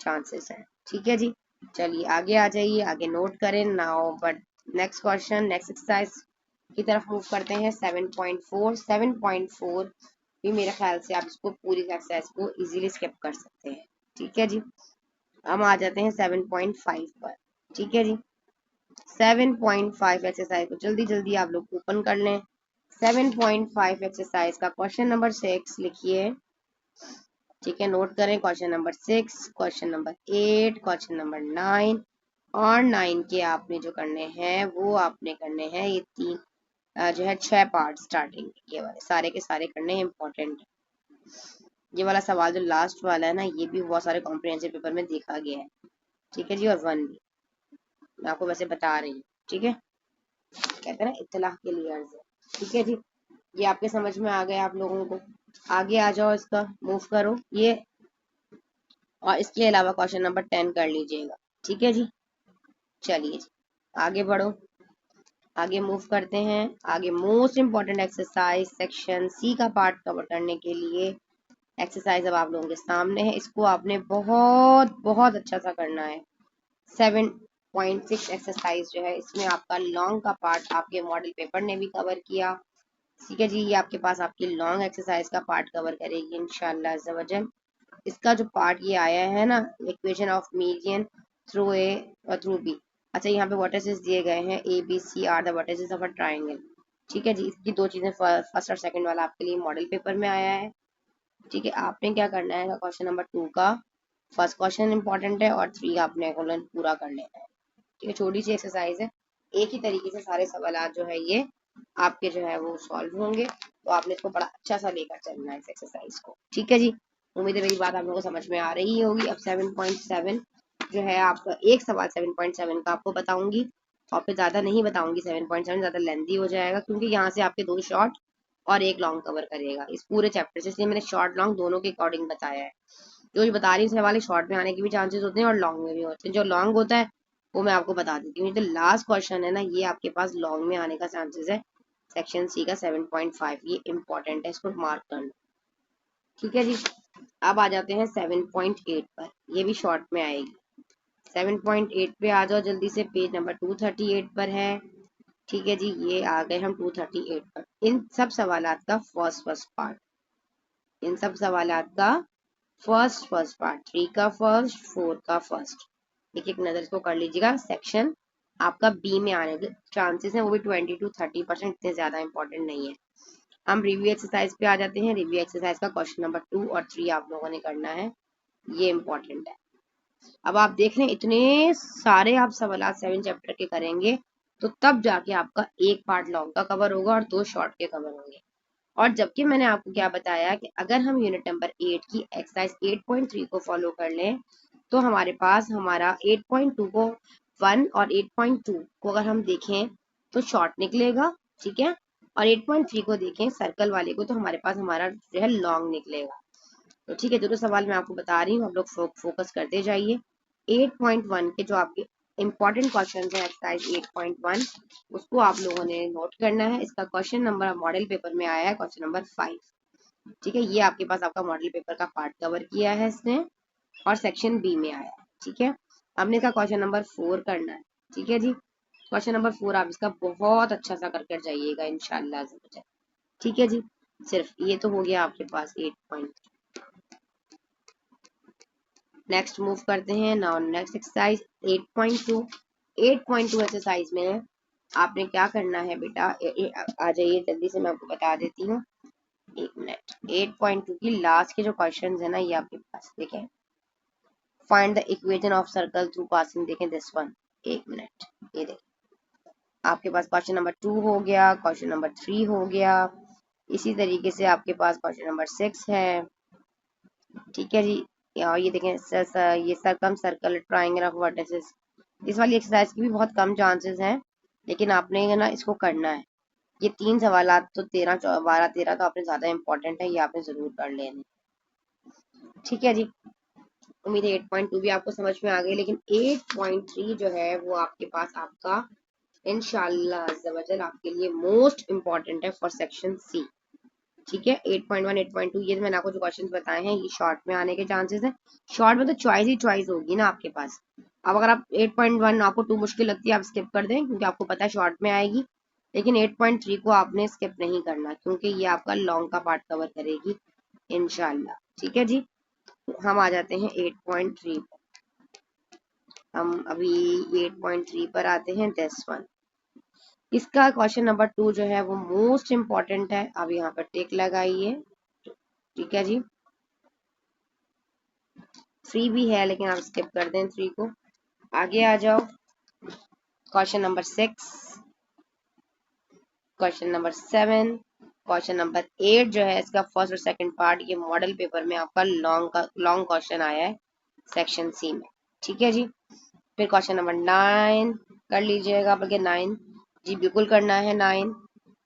चांसेस हैं। ठीक है जी, चलिए आगे आ जाइए, आगे नोट करें now. But next question, next exercise की तरफ मूव करते हैं। 7.4 7.4 भी मेरे ख्याल से आप इसको पूरी एक्सरसाइज को इजीली स्किप कर सकते हैं। ठीक है जी, हम आ जाते हैं 7.5 पर। ठीक है जी, 7.5 एक्सरसाइज को जल्दी जल्दी आप लोग ओपन कर लें। 7.5 एक्सरसाइज का क्वेश्चन नंबर 6 लिखिए। ठीक है, नोट करें question number 6, question number 8, question number 9 और 9 के आपने जो करने हैं वो आपने करने हैं ये तीन जो है 6 पार्ट स्टार्टिंग ये वाले सारे के सारे करने हैं, इंपॉर्टेंट। ये वाला सवाल जो लास्ट वाला है ना ये भी बहुत सारे कॉम्प्रिहेंसिव पेपर में देखा गया है। ठीक है जी, और 1 भी मैं आपको वैसे बता रही हूँ। ठीक है, कहते हैं ना इत्तला के लिए अर्ज है। ठीक है जी, ये आपके समझ में आ गया आप लोगों को। आगे आ जाओ, इसका मूव करो ये, और इसके अलावा क्वेश्चन नंबर 10 कर लीजिएगा। ठीक है जी, चलिए जी आगे बढ़ो, आगे मूव करते हैं। आगे most important exercise section C का पार्ट कवर करने के लिए एक्सरसाइज अब आप लोगों के सामने है, इसको आपने बहुत बहुत अच्छा सा करना है। 7.6 एक्सरसाइज जो है इसमें आपका लॉन्ग का पार्ट आपके मॉडल पेपर ने भी कवर किया। ठीक है जी, ये आपके पास आपकी लॉन्ग एक्सरसाइज का पार्ट कवर करेगी इंशाल्लाह अज़्ज़ा वजल। इसका जो पार्ट ये आया है ना, equation of median through a और थ्रू बी। अच्छा, यहाँ पे वर्टिसेस दिए गए हैं, A B C are the vertices of a triangle. ठीक है जी, इसकी दो चीजें फर्स्ट और सेकंड वाला आपके लिए मॉडल पेपर में आया है। ठीक है, आपने क्या करना है, क्वेश्चन नंबर 2 का फर्स्ट क्वेश्चन इंपॉर्टेंट है और 3 आपने पूरा कर लेना है। ठीक है, छोटी सी एक्सरसाइज है, एक ही तरीके से सारे सवाल जो है ये आपके जो है वो सॉल्व होंगे, तो आपने इसको बड़ा अच्छा सा लेकर चलना है इस एक्सरसाइज को। ठीक है जी, उम्मीद है मेरी बात आप लोगों को समझ में आ रही होगी। अब 7.7 जो है आपका एक सवाल 7.7 का आपको बताऊंगी, और फिर ज्यादा नहीं बताऊंगी, 7.7 ज्यादा लेंथी हो जाएगा, क्योंकि यहाँ से आपके 2 शॉर्ट और 1 लॉन्ग कवर करेगा इस पूरे चैप्टर से, इसलिए मैंने शॉर्ट लॉन्ग दोनों के अकॉर्डिंग बताया है। जो ये बता रही हूँ वाले शॉर्ट में आने के भी चांसेस होते हैं और लॉन्ग में भी होते हैं। जो लॉन्ग होता है वो मैं आपको बता देती हूँ, जो लास्ट क्वेश्चन है ना ये आपके पास लॉन्ग में आने का चांसेस है, सेक्शन सी का 7.5, ये इंपॉर्टेंट है, इसको मार्क करना। ठीक है जी, अब आ जाते हैं 7.8 पर, ये भी शॉर्ट में आएगी। 7.8 पे आ जाओ जल्दी से, पेज नंबर 238 पर है। ठीक है जी, ये आ गए हम 238 पर। इन सब सवालात का फर्स्ट पार्ट, इन सब सवालात का फर्स्ट पार्ट, 3 का फर्स्ट, 4 का फर्स्ट, एक एक नजर इसको कर लीजिएगा। सेक्शन आपका बी में आने के चांसेस हैं, वो भी 20 to 30%, इतने ज्यादा इंपॉर्टेंट नहीं है। हम रिव्यू एक्सरसाइज पे आ जाते हैं। रिव्यू एक्सरसाइज का क्वेश्चन नंबर 2 और 3 आप लोगों ने करना है, ये इंपॉर्टेंट है। अब आप देख रहे हैं इतने सारे आप सवाल 7 चैप्टर के करेंगे तो तब जाके आपका एक पार्ट लॉन्ग का कवर होगा और 2 शॉर्ट के कवर होंगे। और जबकि मैंने आपको क्या बताया कि अगर हम यूनिट नंबर 8 की एक्सरसाइज 8.3 को फॉलो कर लें तो हमारे पास हमारा 8.2 को 1 और 8.2 को अगर हम देखें तो शॉर्ट निकलेगा। ठीक है, और 8.3 को देखें सर्कल वाले को तो हमारे पास हमारा जो है लॉन्ग निकलेगा। तो ठीक है, जो सवाल मैं आपको बता रही हूँ आप लोग फोकस करते जाइए। 8.1 के जो आपके इंपॉर्टेंट क्वेश्चन है एक्सरसाइज 8.1 उसको आप लोगों ने नोट करना है। इसका क्वेश्चन नंबर मॉडल पेपर में आया है क्वेश्चन नंबर 5। ठीक है, ये आपके पास आपका मॉडल पेपर का पार्ट कवर किया है इसने, और सेक्शन बी में आया है। ठीक है, हमने इसका क्वेश्चन नंबर 4 करना है। ठीक है जी, क्वेश्चन नंबर 4 आप इसका बहुत अच्छा सा करके जाइएगा इंशाल्लाह। ठीक है जी, सिर्फ ये तो हो गया आपके पास 8 पॉइंट। नेक्स्ट मूव करते हैं। Now next exercise 8.2। 8.2 एक्सरसाइज में आपने क्या करना है बेटा, आ जाइए जल्दी से, मैं आपको बता देती हूँ, एक मिनट। 8.2 की लास्ट के जो क्वेश्चन है ना, ये आपके पास देखें, find the equation of circle through passing, देखें दिस वन। एक मिनट, ये देखें आपके पास क्वेश्चन नंबर 2 हो गया, क्वेश्चन नंबर 3 हो गया, इसी तरीके से आपके पास क्वेश्चन नंबर 6 है, ठीक है जी। और ये देखें ये सरकम सर्कल ट्राइंगल ऑफ वर्टिसेस, इस वाली एक्सरसाइज की भी बहुत कम चांसेस हैं, लेकिन आपने ना इसको करना है। ये 3 सवाल तो 13 12 13 तो आपने ज्यादा इंपॉर्टेंट है, ये आपने जरूर कर लेने, ठीक है जी। उम्मीद है 8.2 भी आपको समझ में आ गई, लेकिन 8.3 जो है वो आपके पास आपका इंशाल्लाह अज़्ज़ा वजल आपके लिए मोस्ट इम्पॉर्टेंट है फॉर सेक्शन सी, ठीक है। 8.1 8.2 ये मैंने आपको जो क्वेश्चन बताए हैं ये शॉर्ट में आने के चांसेस है। शॉर्ट में तो चॉइस ही चॉइस होगी ना आपके पास। अब अगर आप 8.1 आपको 2 मुश्किल लगती है, आप स्किप कर दें क्योंकि आपको पता है शॉर्ट में आएगी, लेकिन 8.3 को आपने स्किप नहीं करना क्योंकि ये आपका लॉन्ग का पार्ट कवर करेगी इंशाल्लाह, ठीक है जी। हम आ जाते हैं 8.3 पर। हम अभी 8.3 पर आते हैं, दिस वन। इसका क्वेश्चन नंबर 2 जो है वो मोस्ट इम्पॉर्टेंट है, अब यहाँ पर टिक लगाइए, ठीक है जी। 3 भी है लेकिन आप स्किप कर दें 3 को, आगे आ जाओ। Question number 6, question number 7, question number 8 जो है इसका फर्स्ट और सेकंड पार्ट ये मॉडल पेपर में आपका लॉन्ग क्वेश्चन आया है सेक्शन सी में, ठीक है जी। फिर क्वेश्चन नंबर 9 कर लीजिएगा, बल्कि 9 जी बिल्कुल करना है 9।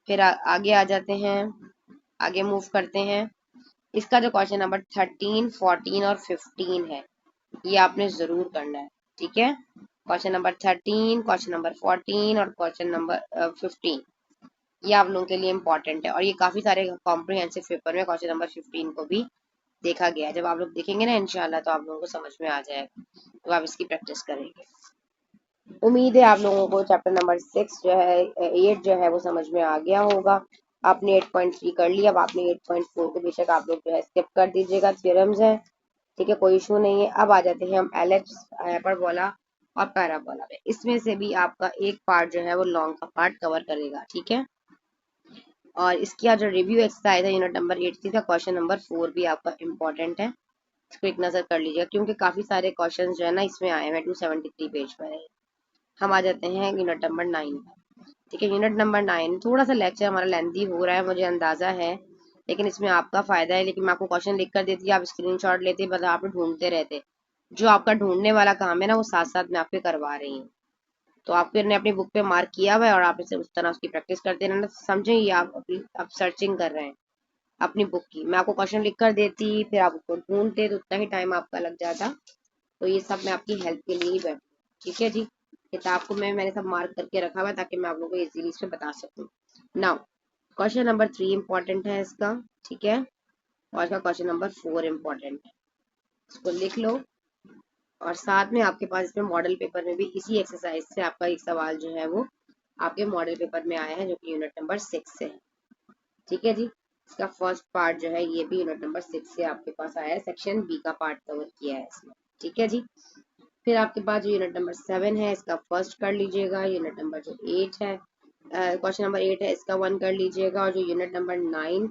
फिर आगे आ जाते हैं, आगे मूव करते हैं। इसका जो क्वेश्चन नंबर 13, 14 और 15 है ये आपने जरूर करना है, ठीक है। क्वेश्चन नंबर 13, क्वेश्चन नंबर 14 और क्वेश्चन नंबर 15 ये आप लोगों के लिए इम्पोर्टेंट है, और ये काफी सारे कॉम्प्रिहेंसिव पेपर में क्वेश्चन नंबर 15 को भी देखा गया है। जब आप लोग देखेंगे ना इंशाल्लाह तो आप लोगों को समझ में आ जाएगा, तो आप इसकी प्रैक्टिस करेंगे। उम्मीद है आप लोगों को चैप्टर नंबर 6 जो है 8 जो है वो समझ में आ गया होगा। आपने 8.3 कर लिया, अब आपने 8.4 को बेशक आप लोग जो है स्किप कर दीजिएगा, थ्योरम्स है, ठीक है, कोई इशू नहीं है। अब आ जाते हैं हम एलिप्स, हाइपरबोला और पैराबोला में। इसमें से भी आपका एक पार्ट जो है वो लॉन्ग का पार्ट कवर करेगा, ठीक है। और इसकी जो रिव्यू एक्सरसाइज है यूनिट नंबर 8 का क्वेश्चन नंबर 4 भी आपका इम्पोर्टेंट है, इसको एक नजर कर लीजिएगा क्योंकि काफी सारे क्वेश्चन जो है ना इसमें आए हैं, 273 पेज पर है। हम आ जाते हैं यूनिट नंबर 9 पर, ठीक है। यूनिट नंबर 9 थोड़ा सा लेक्चर हमारा लेंथी हो रहा है, मुझे अंदाजा है, लेकिन इसमें आपका फायदा है। लेकिन मैं आपको क्वेश्चन लिख कर देती, आप स्क्रीनशॉट लेते, मतलब आप ढूंढते रहते, जो आपका ढूंढने वाला काम है ना वो साथ साथ मैं आपके करवा रही हूँ। तो आपने अपनी बुक पे मार्क किया हुआ है और आप इसे उस तरह उसकी प्रैक्टिस करते रहना, समझे, ये आप सर्चिंग कर रहे हैं अपनी बुक की। मैं आपको क्वेश्चन लिख कर देती, फिर आप उसको ढूंढते, तो उतना ही टाइम आपका लग जाता। तो ये सब मैं आपकी हेल्प के लिए ही बैठी, ठीक है जी। किताब को मैंने सब मार्क करके रखा हुआ है ताकि मैं आप लोगों को इजीली इसमें बता सकूं। नाउ क्वेश्चन नंबर 3 इम्पोर्टेंट है इसका, ठीक है, और इसका क्वेश्चन नंबर 4 इम्पोर्टेंट है, इसको लिख लो। और साथ में आपके पास इसमें मॉडल पेपर में भी इसी एक्सरसाइज से आपका एक सवाल जो है वो आपके मॉडल पेपर में आया है, जो कि यूनिट नंबर 6 से है, ठीक है जी। इसका फर्स्ट पार्ट जो है ये भी यूनिट नंबर 6 से आपके पास आया है, सेक्शन बी का पार्ट कवर किया है इसमें, ठीक है जी। फिर आपके पास जो यूनिट नंबर 7 है इसका फर्स्ट कर लीजिएगा। यूनिट नंबर जो 8 है, क्वेश्चन नंबर 8 है, इसका 1 कर लीजिएगा। और जो यूनिट नंबर 9,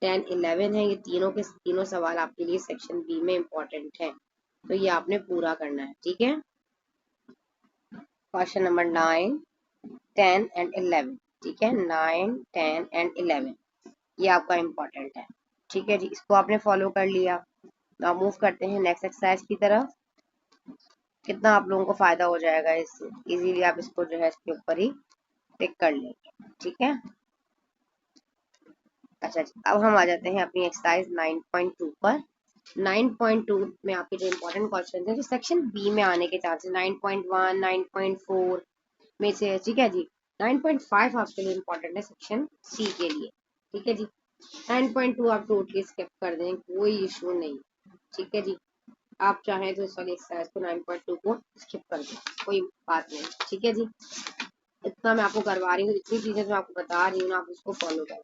10, 11 है, ये तीनों के तीनों सवाल आपके लिए सेक्शन बी में इम्पोर्टेंट है, तो ये आपने पूरा करना है, ठीक है। क्वेश्चन नंबर 9, 10 एंड 11, ठीक है, 9, 10 एंड 11 ये आपका इम्पोर्टेंट है, ठीक है जी। इसको आपने फॉलो कर लिया। अब मूव करते हैं नेक्स्ट एक्सरसाइज की तरफ। कितना आप लोगों को फायदा हो जाएगा इससे, इजीली आप इसको जो है इसके ऊपर ही टिक कर लेंगे, ठीक है। अच्छा जी, अब हम आ जाते हैं अपनी एक्सरसाइज 9.2 पर। 9.2 में आपके जो इम्पोर्टेंट क्वेश्चन है जो सेक्शन बी में आने के चांसेस 9.1, 9.4 में से है, ठीक है जी। 9.5 आपके लिए इम्पोर्टेंट है सेक्शन सी के लिए, ठीक है जी। 9.2 आप टोटली स्किप कर दें, कोई इशू नहीं, ठीक है जी। आप चाहें तो इस वाली एक्सरसाइज को 9.2 को स्किप कर दें, कोई बात नहीं, ठीक है जी। इतना मैं आपको करवा रही हूँ, इतनी चीजें जो आपको बता रही हूँ ना, आप उसको फॉलो करें।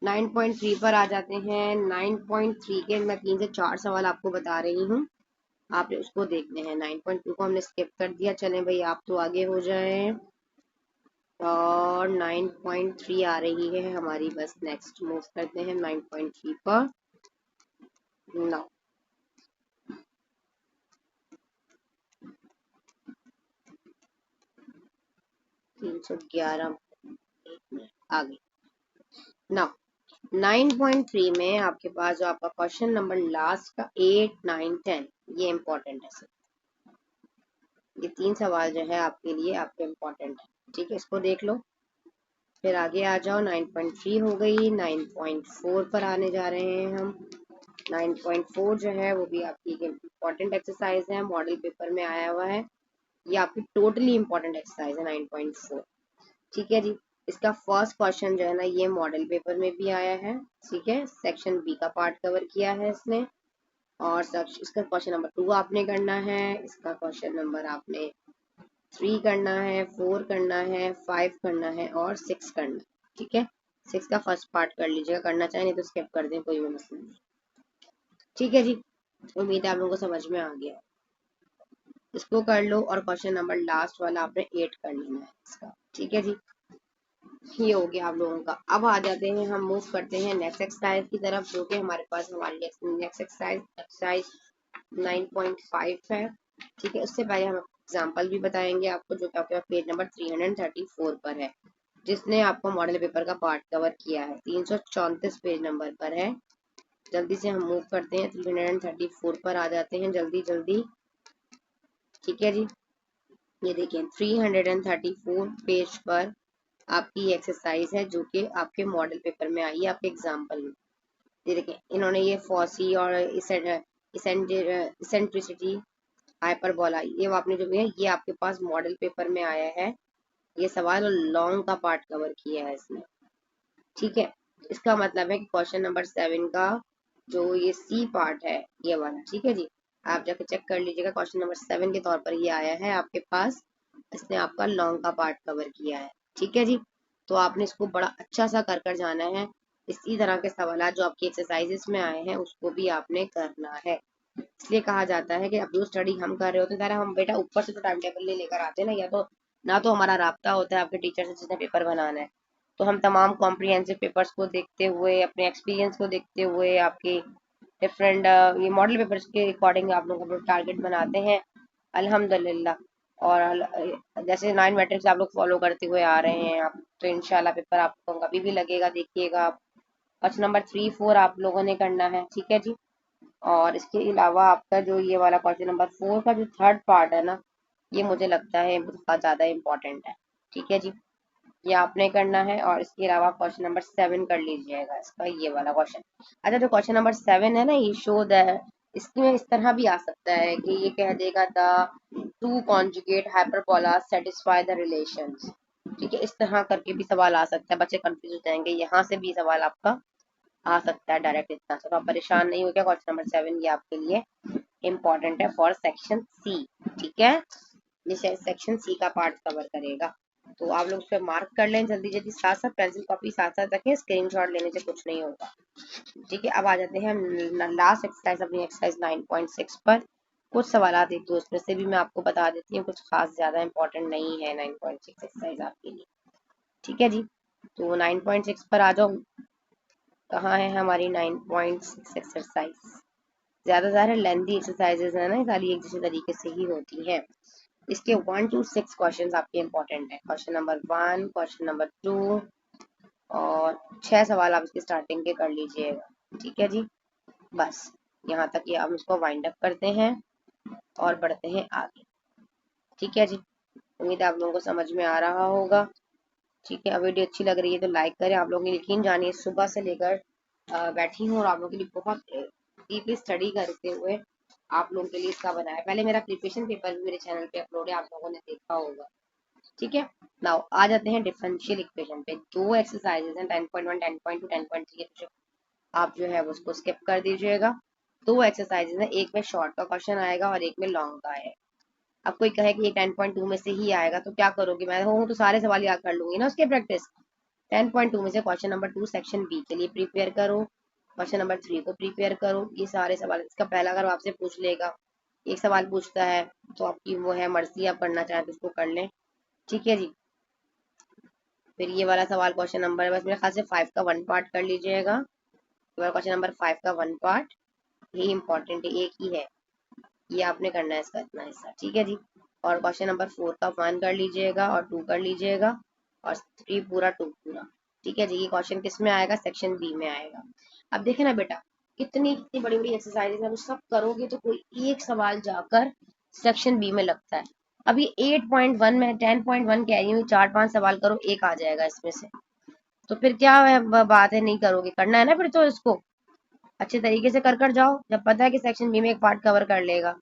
9.3 पर आ जाते हैं। 9.3 के मैं 3 से 4 सवाल आपको बता रही हूँ, आप उसको देखने हैं। 9.2 को हमने स्किप कर दिया, चलें भाई आप तो आगे हो जाएं। और 9.3 आ रही है हमारी, बस नेक्स्ट मूव करते हैं 9.3 पर। नाउ 311 आगे। नाउ 9.3 में आपके पास जो आपका क्वेश्चन नंबर लास्ट का 8, 9, 10 ये इंपॉर्टेंट है सर। ये 3 सवाल जो है आपके लिए आपके इम्पोर्टेंट है, ठीक है, इसको देख लो। फिर आगे आ जाओ, 9.3 हो गई, 9.4 पर आने जा रहे हैं हम। 9.4 जो है वो भी आपकी एक इम्पॉर्टेंट एक्सरसाइज है, मॉडल पेपर में आया हुआ है। ये आपकी टोटली इम्पॉर्टेंट एक्सरसाइज है 9.4, ठीक है जी। इसका फर्स्ट क्वेश्चन जो है ना ये मॉडल पेपर में भी आया है, ठीक है, सेक्शन बी का पार्ट कवर किया है इसने। और इसका क्वेश्चन नंबर 2 आपने करना है, इसका क्वेश्चन नंबर आपने 3 करना है, 4 करना है, 5 करना है और 6 करना है, ठीक है। 6 का फर्स्ट पार्ट कर लीजिएगा, करना चाहे नहीं तो स्किप कर दें, कोई भी मसला नहीं, ठीक है जी। उम्मीद है आप लोगों को समझ में आ गया, इसको कर लो। और क्वेश्चन नंबर लास्ट वाला आपने 8 कर लेना है इसका, ठीक है जी। ये हो गया आप लोगों का। अब आ जाते हैं, हम मूव करते हैं नेक्स्ट एक्सरसाइज की तरफ, जो कि हमारे पास हमारी नेक्स्ट एक्सरसाइज 9.5 है, ठीक है। उससे पहले हम एग्जाम्पल भी बताएंगे आपको, जो कि आपके पेज नंबर 334 पर है, जिसने आपको मॉडल पेपर का पार्ट कवर किया है। 334 पेज नंबर पर है। जल्दी से हम मूव करते हैं, 334 पर आ जाते हैं जल्दी जल्दी, ठीक है जी। ये देखिए 334 पेज पर आपकी एक्सरसाइज है, जो कि आपके मॉडल पेपर में आई है, आपके एग्जाम्पल में। ये देखिए इन्होंने ये फॉसी और इसेंट्रिसिटी, हाइपरबोला, ये आपने जो भी है ये आपके पास मॉडल पेपर में आया है। ये सवाल और लॉन्ग का पार्ट कवर किया है इसने, ठीक है। इसका मतलब है कि क्वेश्चन नंबर 7 का जो ये सी पार्ट है ये वाला, ठीक है जी, आप जाके चेक कर लीजिएगा। क्वेश्चन नंबर 7 के तौर पर ये आया है आपके पास, इसने आपका लॉन्ग का पार्ट कवर किया है, ठीक है जी। तो आपने इसको बड़ा अच्छा सा कर कर जाना है। इसी तरह के सवाल जो आपकी एक्सरसाइजेस में आए हैं उसको भी आपने करना है। इसलिए कहा जाता है कि अब जो स्टडी हम कर रहे होते हैं, हम बेटा ऊपर से तो टाइम टेबल नहीं लेकर आते ना, या तो ना तो हमारा राब्ता होता है आपके टीचर से जिसने पेपर बनाना है, तो हम तमाम कॉम्प्रिहेंसिव पेपर्स को देखते हुए, अपने एक्सपीरियंस को देखते हुए, आपके डिफरेंट ये मॉडल पेपर्स के अकॉर्डिंग आप लोगों को टारगेट बनाते हैं अल्हम्दुलिल्लाह। और जैसे 9 मैट्रिक्स आप लोग फॉलो करते हुए आ रहे हैं आप, तो इंशाल्लाह पेपर आपको कभी भी लगेगा, देखिएगा आप। क्वेश्चन नंबर 3, 4 आप लोगों ने करना है, ठीक है जी। और इसके अलावा आपका जो ये वाला क्वेश्चन नंबर 4 का जो थर्ड पार्ट है ना, ये मुझे लगता है बहुत ज़्यादा इम्पोर्टेंट है, ठीक है जी। ये आपने करना है। और इसके अलावा क्वेश्चन नंबर 7 कर लीजिएगा, इसका ये वाला क्वेश्चन। अच्छा, जो क्वेश्चन नंबर 7 है ना, ये शो द, इसमें इस तरह भी आ सकता है कि ये कह देगा the two conjugate hyperbola satisfy the relations, ठीक है। इस तरह करके भी सवाल आ सकता है, बच्चे कंफ्यूज हो जाएंगे, यहाँ से भी सवाल आपका आ सकता है डायरेक्ट, इतना सा तो आप परेशान नहीं हो गया। क्वेश्चन नंबर 7 ये आपके लिए इम्पोर्टेंट है फॉर सेक्शन सी, ठीक है। ये सेक्शन सी का पार्ट कवर करेगा, तो आप लोग उस पर मार्क कर लें जल्दी जल्दी, साथ साथ पेंसिल कॉपी साथ साथ रखें, स्क्रीनशॉट लेने से कुछ नहीं होगा, ठीक है। अब आ जाते हैं हम लास्ट एक्सरसाइज, अपनी एक्सरसाइज 9.6 पर। कुछ सवाल एक दो उसमें से भी मैं आपको बता देती हूँ, कुछ खास ज्यादा इंपॉर्टेंट नहीं है 9.6 एक्सरसाइज आपके लिए, ठीक है जी। तो 9.6 पर आ जाओ, कहाँ है हमारी 9.6 एक्सरसाइज। ज्यादा ज्यादा लेंथी एक्सरसाइजेज है ना, सारी एक जैसे तरीके से ही होती हैं। इसके 1 to 6 क्वेश्चन आपके इंपॉर्टेंट है, क्वेश्चन नंबर 1, क्वेश्चन नंबर 2 और 6 सवाल आप इसके स्टार्टिंग के कर लीजिएगा, ठीक है जी। बस यहाँ तक ये हम इसको वाइंड अप करते हैं और बढ़ते हैं आगे, ठीक है जी। उम्मीद है आप लोगों को समझ में आ रहा होगा, ठीक है। अब वीडियो अच्छी लग रही है तो लाइक करें। आप लोगों की यकीन जानिए सुबह से लेकर बैठी हूँ और आप लोगों के लिए बहुत डीपली स्टडी करते हुए आप लोगों के लिए इसका बनाया। पहले मेरा प्रिपरेशन पेपर भी मेरे चैनल पे अपलोड है, आप लोगों ने देखा होगा, ठीक है। नाउ आ जाते हैं डिफरेंशियल इक्वेशन पे। दो एक्सरसाइजेज हैं 10.1, 10.2, 10.3, आप जो है उसको स्किप कर दीजिएगा। दो एक्सरसाइजेज हैं, एक में शॉर्ट का क्वेश्चन आएगा और एक में लॉन्ग का है। अब कोई कहे कि ये 10.2 में से ही आएगा तो क्या करोगे, मैं हूँ तो सारे सवाल याद कर लूंगी ना उसके प्रैक्टिस। 10.2 में से क्वेश्चन नंबर 2 सेक्शन बी के लिए प्रिपेयर करो, क्वेश्चन नंबर 3 को प्रिपेयर करो। ये सारे सवाल, इसका पहला अगर आपसे पूछ लेगा एक सवाल पूछता है तो आपकी वो है मर्जी, आप करना चाहें तो उसको कर लें। ठीक है जी। फिर ये वाला सवाल क्वेश्चन नंबर, बस मेरे ख्याल से 5 का 1 पार्ट कर लीजिएगा। क्वेश्चन नंबर 5 का 1 पार्ट, ये इंपॉर्टेंट है, एक ही है, ये आपने करना है इसका इतना हिस्सा। ठीक है जी। और क्वेश्चन नंबर 4 का 1 कर लीजिएगा और 2 कर लीजिएगा और 3 पूरा 2 पूरा। ठीक है जी। ये क्वेश्चन किस में आएगा? सेक्शन बी में आएगा। अब देखे ना बेटा, कितनी कितनी बड़ी बड़ी एक्सरसाइजेज है, सब करोगे तो कोई एक सवाल जाकर सेक्शन बी में लगता है। अभी 8.1 में 10.1 कह रही हूँ, 4-5 सवाल करो, एक आ जाएगा इसमें से, तो फिर क्या बात है, नहीं करोगे? करना है ना फिर तो इसको अच्छे तरीके से कर कर जाओ, जब पता है कि सेक्शन बी में एक पार्ट कवर कर लेगा।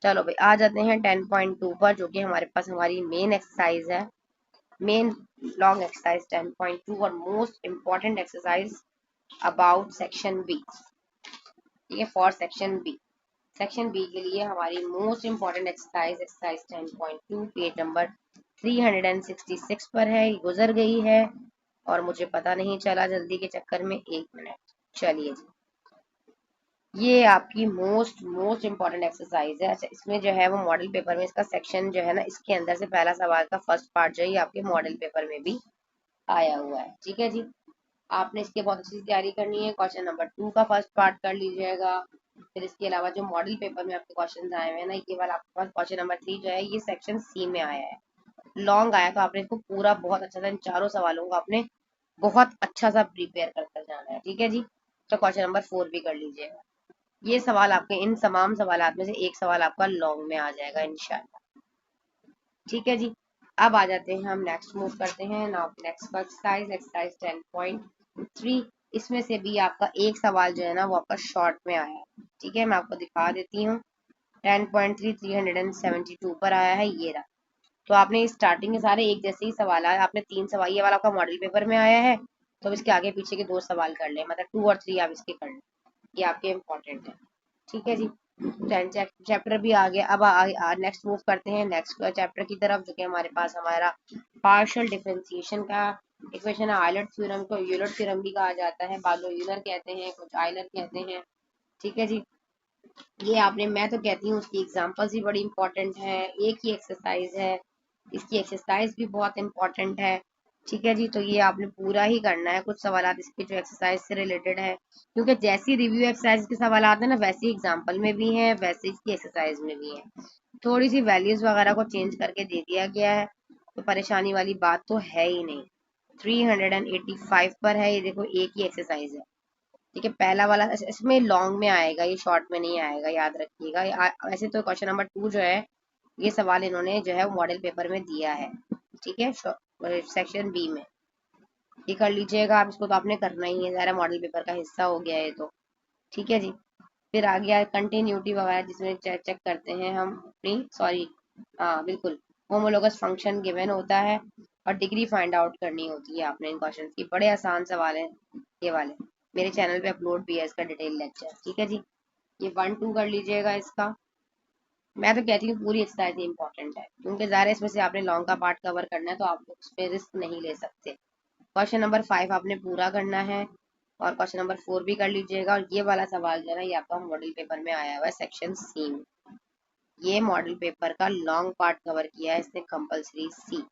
चलो भाई आ जाते हैं 10.2 पर, जो कि हमारे पास हमारी मेन एक्सरसाइज है, मेन लॉन्ग एक्सरसाइज 10.2 और most important exercise about section B. ठीक है, for section B. Section B के लिए हमारी most important exercise exercise 10.2 page number 366 पर है, ये गुजर गई है और मुझे पता नहीं चला जल्दी के चक्कर में। 1 मिनट। चलिए जी, ये आपकी मोस्ट मोस्ट इम्पॉर्टेंट एक्सरसाइज है। अच्छा, इसमें जो है वो मॉडल पेपर में इसका सेक्शन जो है ना, इसके अंदर से पहला सवाल का फर्स्ट पार्ट जो है ये आपके मॉडल पेपर में भी आया हुआ है। ठीक है जी। आपने इसके बहुत अच्छी तैयारी करनी है। क्वेश्चन नंबर 2 का फर्स्ट पार्ट कर लीजिएगा। फिर इसके अलावा जो मॉडल पेपर में आपके क्वेश्चन आए हुए हैं ना, ये वाला आपके पास क्वेश्चन नंबर 3 जो है ये सेक्शन सी में आया है, लॉन्ग आया, तो आपने इसको पूरा बहुत अच्छा सा इन चारों सवालों को आपने बहुत अच्छा सा प्रिपेयर कर कर जाना है। ठीक है जी। तो क्वेश्चन नंबर 4 भी कर लीजिएगा। ये सवाल आपके इन तमाम सवाल में से एक सवाल आपका लॉन्ग में आ जाएगा इंशाल्लाह। ठीक है जी। अब आ जाते हैं हम नेक्स्ट मूव करते हैं नाउ नेक्स्ट एक्सरसाइज एक्सरसाइज 10.3। इसमें से भी आपका एक सवाल जो है ना वो आपका शॉर्ट में आया है। ठीक है, मैं आपको दिखा देती हूँ। 10.3 372 पर आया है, ये रहा। तो आपने स्टार्टिंग के सारे एक जैसे ही सवाल आए, आपने 3 सवाल, ये वाला आपका मॉडल पेपर में आया है, तो इसके आगे पीछे के 2 सवाल कर ले, मतलब 2 और 3 आप इसके कर लें, ये आपके इम्पोर्टेंट है। ठीक है जी। चैप्टर भी आ गया। अब नेक्स्ट मूव करते हैं नेक्स्ट चैप्टर की तरफ, जो कि हमारे पास हमारा पार्शियल डिफरेंशिएशन का इक्वेशन है। आयलर थ्योरम को यूलर थ्योरम भी कहा जाता है, बाद में यूलर कहते हैं, कुछ आयलर कहते हैं। ठीक है जी। ये आपने, मैं तो कहती हूँ उसकी एग्जांपल्स भी बड़ी इंपॉर्टेंट है, एक ही एक्सरसाइज है, इसकी एक्सरसाइज भी बहुत इंपॉर्टेंट है। ठीक है जी। तो ये आपने पूरा ही करना है, कुछ सवाल इसके जो एक्सरसाइज से रिलेटेड है, क्योंकि जैसी रिव्यू एक्सरसाइज के सवाल आते हैं ना, वैसे एग्जाम्पल में भी है, वैसे इसकी एक्सरसाइज में भी है। थोड़ी सी वैल्यूज वगैरह को चेंज करके दे दिया गया है, तो परेशानी वाली बात तो है ही नहीं। 385 पर है, ये देखो एक ही एक्सरसाइज है। ठीक है, पहला वाला इसमें लॉन्ग में आएगा, ये शॉर्ट में नहीं आएगा, याद रखिएगा। वैसे तो क्वेश्चन नंबर 2 जो है ये सवाल इन्होंने जो है मॉडल पेपर में दिया है। ठीक है, सेक्शन बी में ये कर लीजिएगा आप, इसको तो आपने करना ही है, ज़रा मॉडल पेपर का हिस्सा हो गया है तो। ठीक है जी। फिर आ गया कंटिन्यूटी वगैरह, जिसमें चेक करते हैं हम अपनी, सॉरी, हाँ बिल्कुल, होमोलोगस फंक्शन गिवन होता है और डिग्री फाइंड आउट करनी होती है आपने इन क्वेश्चन की। बड़े आसान सवाल हैं ये वाले, मेरे चैनल पे अपलोड भी है इसका डिटेल लेक्चर। ठीक है जी। ये 1-2 कर लीजिएगा इसका। मैं तो कहती हूँ पूरी एक्सरसाइज इंपॉर्टेंट है, क्योंकि ज़्यादा इसमें से आपने लॉन्ग का पार्ट कवर करना है, तो आप उस पर रिस्क नहीं ले सकते। क्वेश्चन नंबर 5 आपने पूरा करना है और क्वेश्चन नंबर 4 भी कर लीजिएगा। और ये वाला सवाल जो है ना, ये आपका मॉडल पेपर में आया हुआ है सेक्शन सी में। ये मॉडल पेपर का लॉन्ग पार्ट कवर किया है इसने, कंपलसरी सी,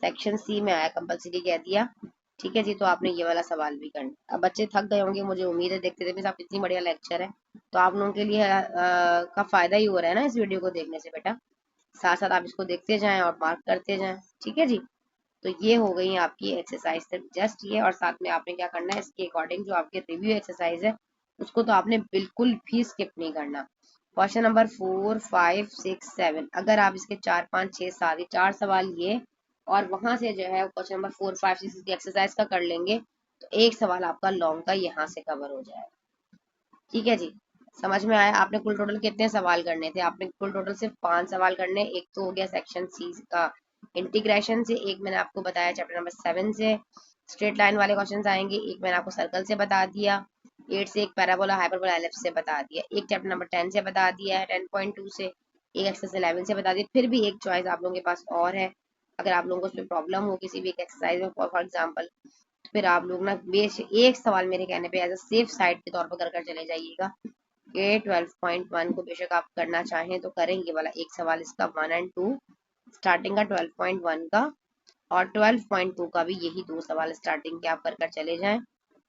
सेक्शन सी में आया, कंपलसरी कह दिया। ठीक है जी। तो आपने ये वाला सवाल भी करना। अब बच्चे थक गए होंगे, मुझे उम्मीद है, देखते देखते आप इतनी बढ़िया लेक्चर है, तो आप लोगों के लिए का फायदा ही हो रहा है ना इस वीडियो को देखने से बेटा। साथ साथ आप इसको देखते जाएं और मार्क करते जाएं। ठीक है जी। तो ये हो गई आपकी एक्सरसाइज सिर्फ जस्ट ये, और साथ में आपने क्या करना है, इसके अकॉर्डिंग जो आपके रिव्यू एक्सरसाइज है उसको तो आपने बिल्कुल भी स्किप नहीं करना। क्वेश्चन नंबर 4, 5, 6, 7, अगर आप इसके 4, 5, 6, 7 4 सवाल ये और वहां से जो है क्वेश्चन नंबर 4, 5, 6 की एक्सरसाइज का कर लेंगे, तो एक सवाल आपका लॉन्ग का यहाँ से कवर हो जाएगा। ठीक है जी। समझ में आया? आपने कुल टोटल कितने सवाल करने थे? आपने कुल टोटल सिर्फ 5 सवाल करने। एक तो हो गया सेक्शन सी का इंटीग्रेशन से, एक मैंने आपको बताया चैप्टर नंबर 7 से स्ट्रेट लाइन वाले क्वेश्चंस आएंगे, एक मैंने आपको सर्कल से बता दिया, 8 से एक पैराबोला हाइपरबोला एलिप्स से बता दिया, एक चैप्टर नंबर 10 से बता दिया है 10.2 से, एक एक्सरसाइज 11 से बता दिया। फिर भी एक चॉइस आप लोगों के पास और है, अगर आप लोगों को उसमें प्रॉब्लम हो किसी भी एक एक्सरसाइज में फॉर एग्जाम्पल, फिर आप लोग ना बेश एक सवाल मेरे कहने पे एज अ सेफ साइड के तौर पर कर कर चले जाइएगा। कि 12.1 को बेशक आप करना चाहें तो करेंगे वाला एक सवाल इसका 1 और 2 स्टार्टिंग का 12.1 का और 12.2 का भी, यही दो सवाल स्टार्टिंग के आप कर कर चले जाएं।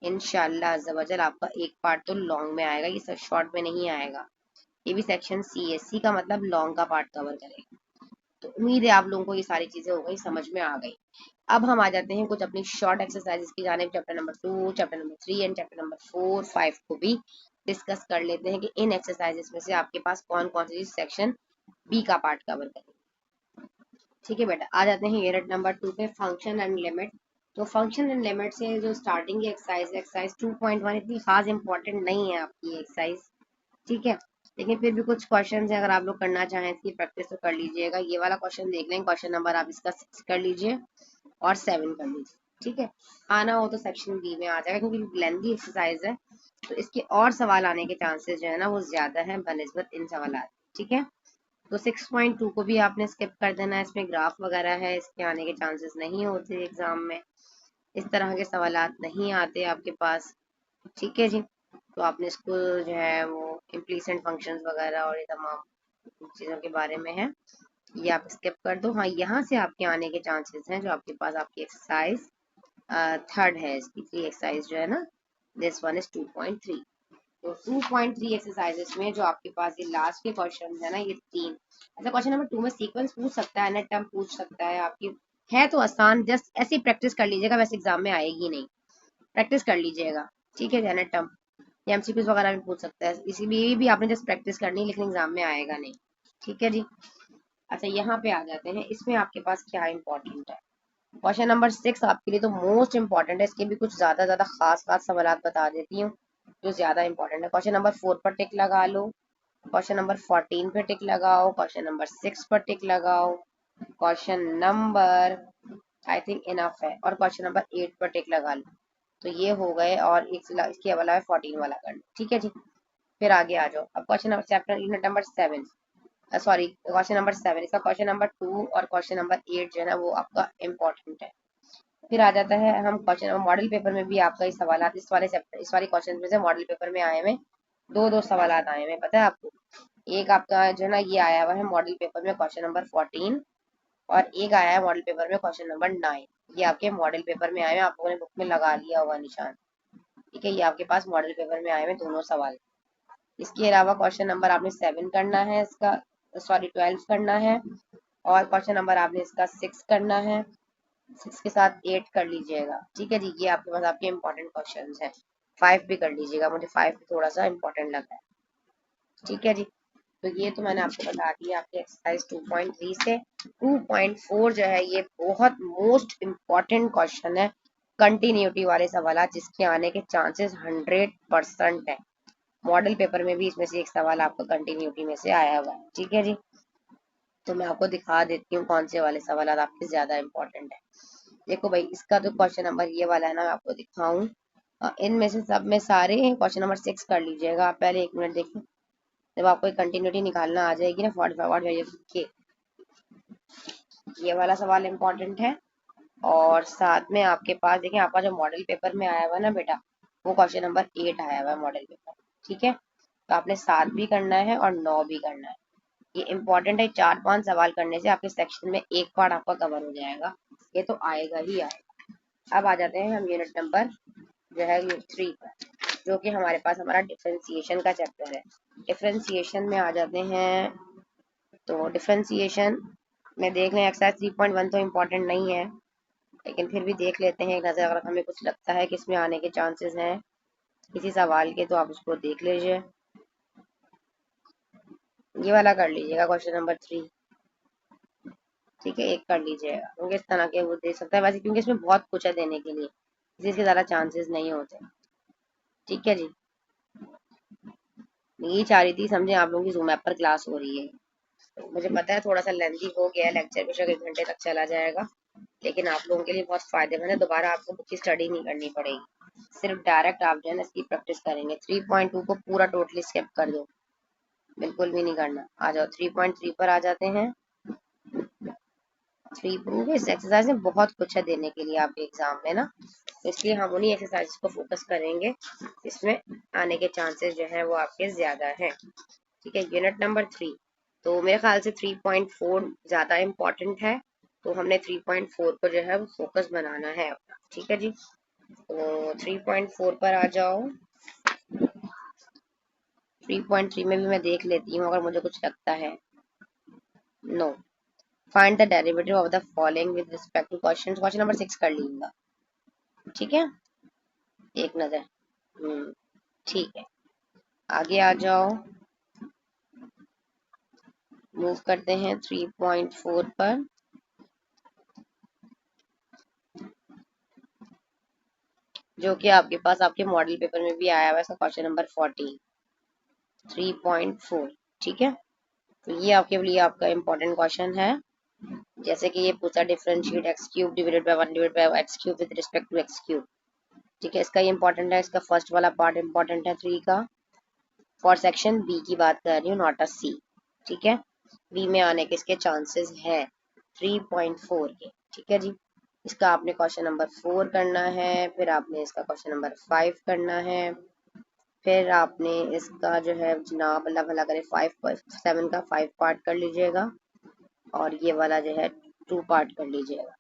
इंशाल्लाह अज़्ज़ा आपका एक पार्ट तो लॉन्ग में आएगा, ये शॉर्ट में नहीं आएगा। ये भी सेक्शन CSC का मतलब लॉन्ग का पार्ट कवर करेगा। तो उम्मीद है आप लोगों को ये सारी चीजें हो गई, समझ में आ गई। अब हम आ जाते हैं कुछ अपनी शॉर्ट एक्सरसाइजेस की जाने, chapter number 2, chapter number 3 and chapter number 4, 5 को भी डिस्कस कर लेते हैं कि इन एक्सरसाइजेस में से आपके पास कौन कौन सी सेक्शन बी का पार्ट कवर करें। ठीक है बेटा, आ जाते हैं यूनिट नंबर 2 पे, फंक्शन एंड लिमिट। तो फंक्शन एंड लिमिट से जो स्टार्टिंग की एक्सरसाइज 2.1 इतनी खास इंपॉर्टेंट नहीं है आपकी एक्सरसाइज, ठीक है, लेकिन फिर भी कुछ क्वेश्चन है, अगर आप लोग करना चाहें इसकी प्रैक्टिस तो कर लीजिएगा। ये वाला क्वेश्चन देख लें, क्वेश्चन नंबर आप इसका 6 कर लीजिए और 7 कर लीजिए, ठीक है। आना हो तो सेक्शन बी में आ जाएगा, क्योंकि लेंथी एक्सरसाइज है तो इसके और सवाल आने के चांसेस जो है ना वो ज्यादा है बनिस्बत इन सवाल, ठीक है। तो 6.2 को भी आपने स्किप कर देना है, इसमें ग्राफ वगैरह है, इसके आने के चांसेस नहीं होते एग्जाम में, इस तरह के सवालात नहीं आते आपके पास, ठीक है जी। तो आपने इसको जो है वो इम्प्लीसेंट फंक्शंस वगैरह और ये तमाम चीज़ों के बारे में है, ये आप स्किप कर दो। हाँ, यहाँ से आपके आने के चांसेस हैं, जो आपके पास आपकी एक्सरसाइज थर्ड है, इसकी 3 एक्सरसाइज जो है ना, दिस वन इज 2.3। तो 2.3 एक्सरसाइजेस में जो आपके पास ये लास्ट के क्वेश्चन है ना, ये 3, अच्छा क्वेश्चन नंबर 2 में सीक्वेंस पूछ सकता है, नेट टर्म पूछ सकता है आपकी, है तो आसान, जस्ट ऐसी प्रैक्टिस कर लीजिएगा, वैसे एग्जाम में आएगी नहीं, प्रैक्टिस कर लीजिएगा, ठीक है। नेट टर्म या MCQs वगैरह भी पूछ सकता है, इसीलिए भी आपने जस्ट प्रैक्टिस करनी है, लेकिन एग्जाम में आएगा नहीं, ठीक है जी। अच्छा, यहाँ पे आ जाते हैं, इसमें आपके पास क्या इंपॉर्टेंट है। क्वेश्चन नंबर 6 आपके लिए तो मोस्ट इंपॉर्टेंट है, इसके भी कुछ ज्यादा खास सवाल बता देती हूँ जो ज्यादा इंपॉर्टेंट है। क्वेश्चन नंबर 4 पर टिक लगा लो, क्वेश्चन नंबर 14 पर टिक लगाओ, क्वेश्चन नंबर 6 पर टिक लगाओ, question number I think enough है, और क्वेश्चन नंबर 8 पर टिक लगा लो। तो ये हो गए, और इसके अलावा है 14 वाला करना, ठीक है जी। फिर आगे आ जाओ, अब question number chapter unit number 7, sorry question number 7, इसका क्वेश्चन नंबर 2 और क्वेश्चन नंबर 8 जो है ना वो आपका इम्पोर्टेंट है। फिर आ जाता है हम क्वेश्चन मॉडल पेपर में भी आपका इस सवाल इस वाले क्वेश्चन में से मॉडल पेपर में आए हुए दो सवाल आए हुए, पता है आपको। एक आपका जो है ना ये आया हुआ है मॉडल पेपर में क्वेश्चन नंबर 14, और एक आया है मॉडल पेपर में क्वेश्चन नंबर 9। ये आपके मॉडल पेपर में आए हुए, आप लोगों ने बुक में लगा लिया होगा निशान, ठीक है। ये आपके पास मॉडल पेपर में आए हुए दोनों सवाल। इसके अलावा क्वेश्चन नंबर आपने 7 करना है इसका, सॉरी 12 करना है, और क्वेश्चन नंबर आपने इसका 6 करना है, 6 के साथ 8 कर लीजिएगा, ठीक है जी। ये आपके पास आपके इंपॉर्टेंट क्वेश्चन है। 5 भी कर लीजिएगा, मुझे 5 भी थोड़ा सा इंपॉर्टेंट लगा है, ठीक है जी। तो ये तो मैंने आपको बता दिया आपकी एक्सरसाइज 2.3 से। 2.4 जो है ये बहुत मोस्ट इम्पॉर्टेंट क्वेश्चन है, कंटिन्यूटी वाले सवाल जिसके आने के चांसेस 100% है। मॉडल पेपर में भी इसमें से एक सवाल आपका कंटिन्यूटी में से आया हुआ है, ठीक है जी। तो मैं आपको दिखा देती हूँ कौन से वाले सवाल आपके ज्यादा इंपॉर्टेंट है। देखो भाई, इसका तो क्वेश्चन नंबर ये वाला है ना, मैं आपको दिखाऊं, इनमें से सब में सारे क्वेश्चन नंबर 6 कर लीजिएगा आप, पहले 1 मिनट देखिए, जब आपको कंटिन्यूटी निकालना आ जाएगी ना 45 के, ये वाला सवाल इम्पोर्टेंट है। और साथ में आपके पास देखिए, आपका जो मॉडल पेपर में आया हुआ है ना बेटा, वो क्वेश्चन नंबर 8 आया हुआ है मॉडल पेपर, ठीक है। तो आपने 7 भी करना है और 9 भी करना है, ये इम्पोर्टेंट है। 4-5 सवाल करने से आपके सेक्शन में एक पार्ट आपका कवर हो जाएगा, ये तो आएगा ही आएगा। अब आ जाते हैं हम यूनिट नंबर जो है यूनिट 3 पर, जो कि हमारे पास हमारा डिफरेंशिएशन का चैप्टर है। डिफरेंशिएशन में आ जाते हैं, तो डिफरेंशिएशन में देख लें, एक्सरसाइज 3.1 तो इम्पोर्टेंट नहीं है, लेकिन फिर भी देख लेते हैं एक नज़र, अगर हमें कुछ लगता है कि इसमें आने के चांसेस हैं किसी सवाल के, तो आप उसको देख लीजिए। ये वाला कर लीजिएगा क्वेश्चन नंबर 3, ठीक है, एक कर लीजिएगा, क्योंकि इस तरह के वो दे सकता है वैसे, क्योंकि इसमें बहुत कुछ है देने के लिए, इसके ज़्यादा चांसेस नहीं होते, ठीक है जी। ये चाह रही थी समझे, आप लोगों की जूम ऐप पर क्लास हो रही है, तो मुझे पता है थोड़ा सा लेंथी हो गया है लेक्चर, बेशक 1 घंटे तक चला जाएगा, लेकिन आप लोगों के लिए बहुत फायदेमंद है, दोबारा आपको बुक की स्टडी नहीं करनी पड़ेगी, सिर्फ डायरेक्ट आप जो है ना इसकी प्रैक्टिस करेंगे। 3.2 को पूरा टोटली स्किप कर दो, बिल्कुल भी नहीं करना। आ जाओ 3.3 पर आ जाते हैं। 3 एक्सरसाइज में बहुत कुछ है देने के लिए आपके एग्जाम में ना, तो इसलिए हम उन्हीं एक्सरसाइज को फोकस करेंगे इसमें आने के चांसेस जो है वो आपके ज्यादा हैं। ठीक है, यूनिट नंबर 3, तो मेरे ख्याल से 3.4 ज्यादा इम्पोर्टेंट है, तो हमने 3.4 को जो है वो फोकस बनाना है अपना। ठीक है जी, तो 3.4 पर आ जाओ। 3.3 में भी मैं देख लेती हूँ अगर मुझे कुछ लगता है। No, find the derivative of the following with respect to question. Question number 6 कर लूंगा। ठीक है, एक नजर। ठीक है, आगे आ जाओ, मूव करते हैं 3.4 पर। जो कि आपके पास आपके मॉडल पेपर में भी आया हुआ है, क्वेश्चन नंबर 14, 3.4। ठीक है, तो ये आपके लिए आपका इम्पोर्टेंट क्वेश्चन है। जैसे कि ये पूछा differentiate X cube divided by 1 divided by X cube with respect to X cube. ठीक है, इसका ये इम्पोर्टेंट है, इसका फर्स्ट वाला पार्ट इम्पोर्टेंट है 3 का। फॉर सेक्शन बी की बात कर रही हूँ, नॉट अ सी। ठीक है, बी में आने के इसके चांसेस है 3.4 के। ठीक है जी, इसका आपने क्वेश्चन नंबर 4 करना है, फिर आपने इसका क्वेश्चन नंबर 5 करना है, फिर आपने इसका जो है जनाब अल्लाह भला करे 7 का 5 पार्ट कर लीजिएगा, और ये वाला जो है 2 पार्ट कर लीजिएगा।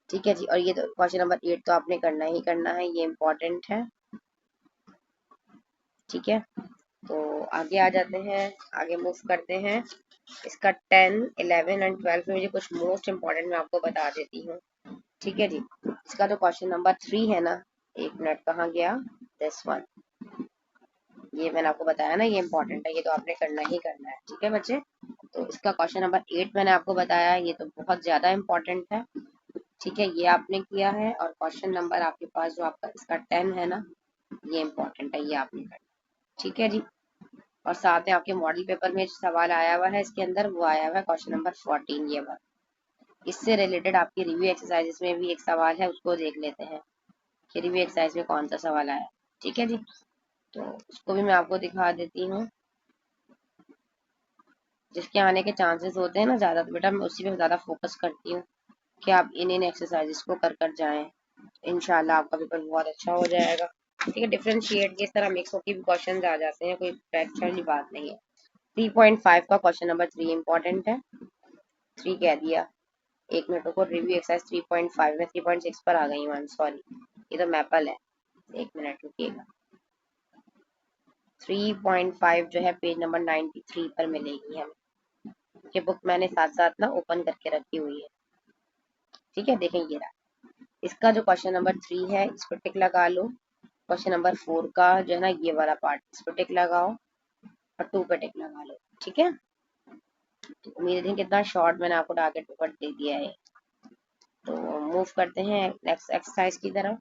ठीक है जी, और ये तो क्वेश्चन नंबर 8 तो आपने करना ही करना है, ये इम्पोर्टेंट है। ठीक है, तो आगे आ जाते हैं, आगे मूव करते हैं। इसका 10, 11 एंड 12 में मुझे कुछ मोस्ट इम्पोर्टेंट मैं आपको बता देती हूँ। ठीक है जी, इसका जो क्वेश्चन नंबर 3 है ना, एक मिनट कहाँ गया, दिस वन, ये मैंने आपको बताया ना, ये इम्पोर्टेंट है, ये तो आपने करना ही करना है। ठीक है बच्चे, तो इसका क्वेश्चन नंबर 8 मैंने आपको बताया, ये तो बहुत ज्यादा इम्पोर्टेंट है। ठीक है, ये आपने किया है, और क्वेश्चन नंबर आपके पास जो आपका इसका 10 है ना, ये इम्पोर्टेंट है, ये आपने करना। ठीक है जी, और साथ में आपके मॉडल पेपर में सवाल आया हुआ है इसके अंदर, वो आया हुआ है क्वेश्चन नंबर 14, ये वाला। इससे रिलेटेड आपकी रिव्यू एक्सरसाइजेस में भी एक सवाल है, उसको देख लेते हैं कि रिव्यू एक्सरसाइज में कौन सा सवाल आया। ठीक है जी, तो उसको भी मैं आपको दिखा देती हूँ। जिसके आने के चांसेस होते हैं ना ज़्यादा, तो बेटा मैं उसी पे ज़्यादा फोकस करती हूँ कि आप इन एक्सरसाइजेस को कर कर जाएं। इंशाल्लाह आपका पेपर बहुत अच्छा हो जाएगा। ठीक है, डिफरेंशिएट की इस तरह मिक्स होकर भी क्वेश्चन आ जाते हैं, कोई प्रैक्टिकल बात नहीं है। 3.5 का क्वेश्चन नंबर 3 इम्पोर्टेंट है, 3 कह दिया। एक मिनट को, रिव्यू एक्सरसाइज 3.5 में 3.6 पर आ गई हूँ, सॉरी, ये तो मैपल है, एक मिनट रुकिएगा। 3.5 जो है पेज नंबर 93 पर मिलेगी हमें, ये बुक मैंने साथ साथ ना ओपन करके रखी हुई है। ठीक है, देखें ये रहा, इसका जो क्वेश्चन नंबर 3 है इस पर टिक लगा लो। क्वेश्चन नंबर 4 का जो है ना ये वाला पार्ट, इस पर टिक लगाओ, और 2 पे टिक लगा लो। ठीक है, तो उम्मीद है कितना शॉर्ट मैंने आपको टारगेट पेपर दे दिया है। तो मूव करते हैं नेक्स्ट एक्सरसाइज की तरफ,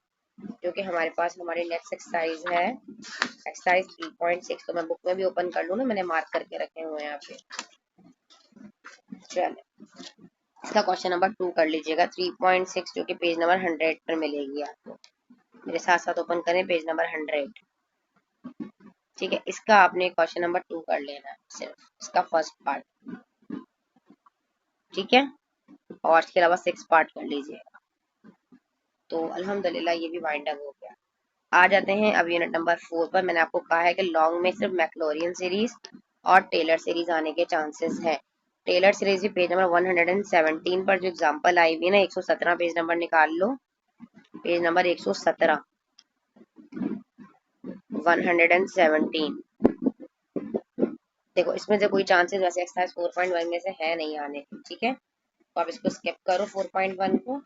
जो कि हमारे पास हमारी नेक्स्ट एक्सरसाइज है एक्सरसाइज 3.6। तो मैं बुक में भी ओपन कर लूँ ना, मैंने मार्क करके रखे हुए हैं यहाँ पे। चलिए, इसका क्वेश्चन नंबर 2 कर लीजिएगा, 3.6, जो कि पेज नंबर 100 पर मिलेगी आपको। मेरे साथ साथ ओपन करें पेज नंबर 100। ठीक है, इसका आपने क्वेश्चन नंबर 2 कर लेना है, सिर्फ इसका फर्स्ट पार्ट। ठीक है, और इसके अलावा 6 पार्ट कर लीजिएगा। तो अल्हम्दुलिल्लाह ये भी वाइंड अप हो गया। आ जाते हैं अब यूनिट नंबर 4 पर। मैंने आपको कहा है कि लॉन्ग में सिर्फ मैक्लोरियन सीरीज और टेलर सीरीज आने के चांसेस हैं। टेलर सीरीज भी पेज नंबर 117 पर जो एग्जांपल आई हुई है ना, 117 पेज नंबर निकाल लो, पेज नंबर 117, 117। देखो इसमें से कोई चांसेस वैसे एक्सरसाइज 4.1 में से है नहीं आने के। ठीक है, तो आप इसको स्किप करो 4.1 को,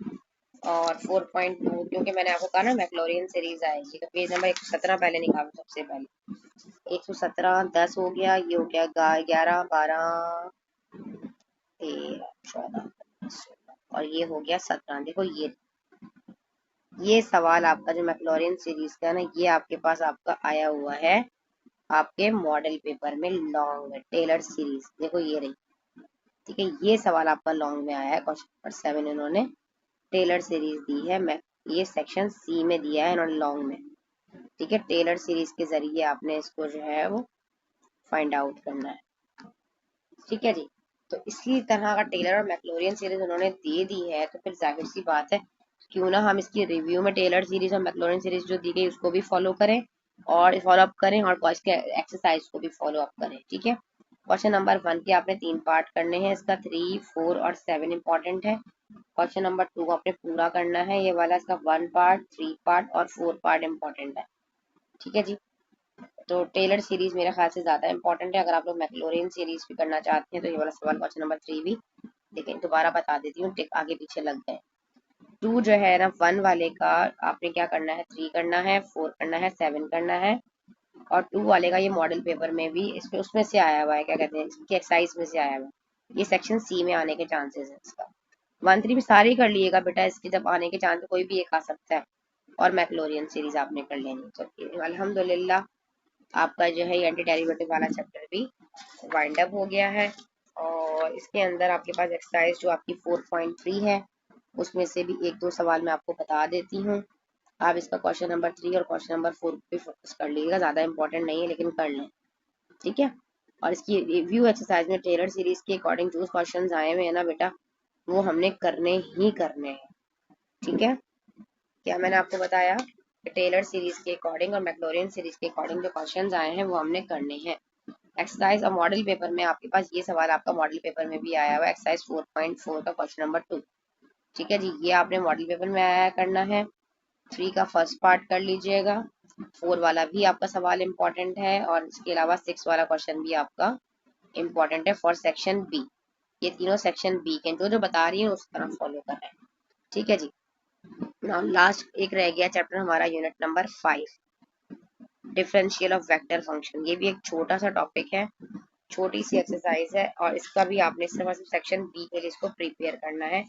और 4.2 क्योंकि मैंने आपको कहा ना मैक्लोरियन सीरीज आएगी, तो पेज नंबर 117 पहले निकालो सबसे पहले। 117, 10 हो गया, ये हो गया 11, 12, 13, 14, 16, और ये हो गया 17। देखो ये सवाल आपका जो मैक्लोरियन सीरीज का है ना, ये आपके पास आपका आया हुआ है आपके मॉडल पेपर में लॉन्ग में, टेलर सीरीज। देखो ये रही। ठीक है, ये सवाल आपका लॉन्ग में आया है, क्वेश्चन नंबर 7 इन्होंने टेलर सीरीज दी है। मैं ये सेक्शन सी में दिया है इन्होंने लॉन्ग में। ठीक है, टेलर सीरीज के जरिए आपने इसको जो है वो फाइंड आउट करना है। ठीक है जी, तो इसी तरह का टेलर और मैक्लोरियन सीरीज उन्होंने दे दी है, तो फिर जाहिर सी बात है क्यों ना हम इसकी रिव्यू में टेलर सीरीज और मैक्लॉरिन सीरीज जो दी गई उसको भी फॉलो करें और फॉलो अप करें और इसके एक्सरसाइज को भी फॉलो अप करें। ठीक है, क्वेश्चन नंबर 1 के आपने 3 पार्ट करने हैं, इसका 3, 4 और 7 इंपॉर्टेंट है। क्वेश्चन नंबर 2 को आपने पूरा करना है, ये वाला इसका 1 पार्ट, 3 पार्ट और 4 पार्ट इंपॉर्टेंट है। ठीक है जी, तो टेलर सीरीज मेरे ख्याल से ज्यादा इंपॉर्टेंट है। अगर आप लोग मैक्लोरिन सीरीज भी करना चाहते हैं तो ये वाला सवाल क्वेश्चन नंबर 3 भी, लेकिन दोबारा बता देती हूँ, टिक आगे पीछे लग गए। 2 जो है ना 1 वाले का आपने क्या करना है, 3 करना है, 4 करना है, 7 करना है, और 2 वाले का ये मॉडल पेपर में भी इसमें उसमें से आया हुआ है, क्या कहते हैं इसकी एक्सरसाइज में से आया हुआ है, ये सेक्शन सी में आने के चांसेस है इसका। 1, 3 भी सारे ही कर लिएगा बेटा, इसके जब आने के चांस कोई भी एक आ सकता है, और मैक्लोरियन सीरीज आपने कर लेनी। तो अल्हम्दुलिल्लाह आपका जो है एंटी डेरिवेटिव वाला चैप्टर भी वाइंड अप हो गया है। और इसके अंदर आपके पास एक्सरसाइज जो आपकी 4.3 है उसमें से भी 1-2 सवाल मैं आपको बता देती हूँ। आप इसका क्वेश्चन नंबर 3 और क्वेश्चन नंबर 4 पे फोकस कर लीजिएगा, ज़्यादा इंपॉर्टेंट नहीं है लेकिन कर लें। ठीक है, और इसकी रिव्यू एक्सरसाइज में टेलर सीरीज के अकॉर्डिंग जो क्वेश्चन आए हुए हैं ना बेटा, वो हमने करने ही करने हैं। ठीक है, क्या मैंने आपको बताया कि टेलर सीरीज के अकॉर्डिंग और मैक्लोरियन सीरीज के अकॉर्डिंग जो क्वेश्चंस आए हैं वो हमने करने हैं। एक्सरसाइज और मॉडल पेपर में आपके पास ये सवाल आपका मॉडल पेपर में भी आया हुआ है, एक्सरसाइज 4.4 का क्वेश्चन नंबर 2। ठीक है जी, ये आपने मॉडल पेपर में आया करना है। 3 का फर्स्ट पार्ट कर लीजिएगा, 4 वाला भी आपका सवाल इम्पोर्टेंट है, और इसके अलावा 6 वाला क्वेश्चन भी आपका इम्पोर्टेंट है फॉर सेक्शन बी। ये तीनों सेक्शन बी के जो जो बता रही है उस तरह फॉलो कर रहे हैं। ठीक है जी, नाउ लास्ट एक रह गया चैप्टर हमारा, unit number 5, differential of vector function. ये भी एक छोटा सा टॉपिक है, छोटी सी एक्सरसाइज है, और इसका भी आपने सिर्फ सेक्शन बी के लिए इसको प्रिपेयर करना है,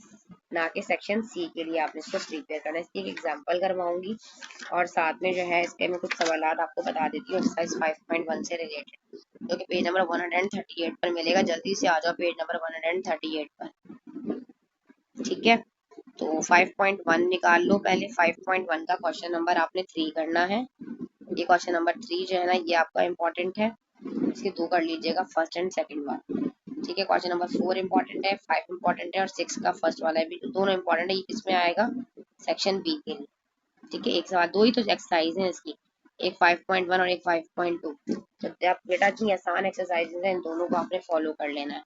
ना कि सेक्शन सी के लिए आपने इसको प्रिपेयर करना है। इसकी एक एग्जांपल करवाऊंगी और साथ में जो है इसके मैं कुछ सवाल आपको बता देती हूँ एक्सरसाइज 5.1 से रिलेटेड, जो कि पेज नंबर 138 पर मिलेगा। जल्दी से आ जाओ पेज नंबर 138 पर। ठीक है, तो 5.1 निकाल लो पहले। 5.1 का क्वेश्चन नंबर आपने 3 करना है। ये क्वेश्चन नंबर 3 जो है ना ये आपका इम्पोर्टेंट है, इसके 2 कर लीजिएगा, फर्स्ट एंड सेकंड वन। ठीक है, क्वेश्चन नंबर 4 इम्पोर्टेंट है, 5 इम्पोर्टेंट है और 6 का फर्स्ट वाला है भी, दोनों इम्पोर्टेंट है। ये किसमें आएगा, सेक्शन बी के लिए। ठीक है, एक सवाल, दो ही तो एक्सरसाइज है इसकी, एक 5.1 और एक 5.2। तो जब बेटा की आसान एक्सरसाइज है, इन दोनों को आपने फॉलो कर लेना है।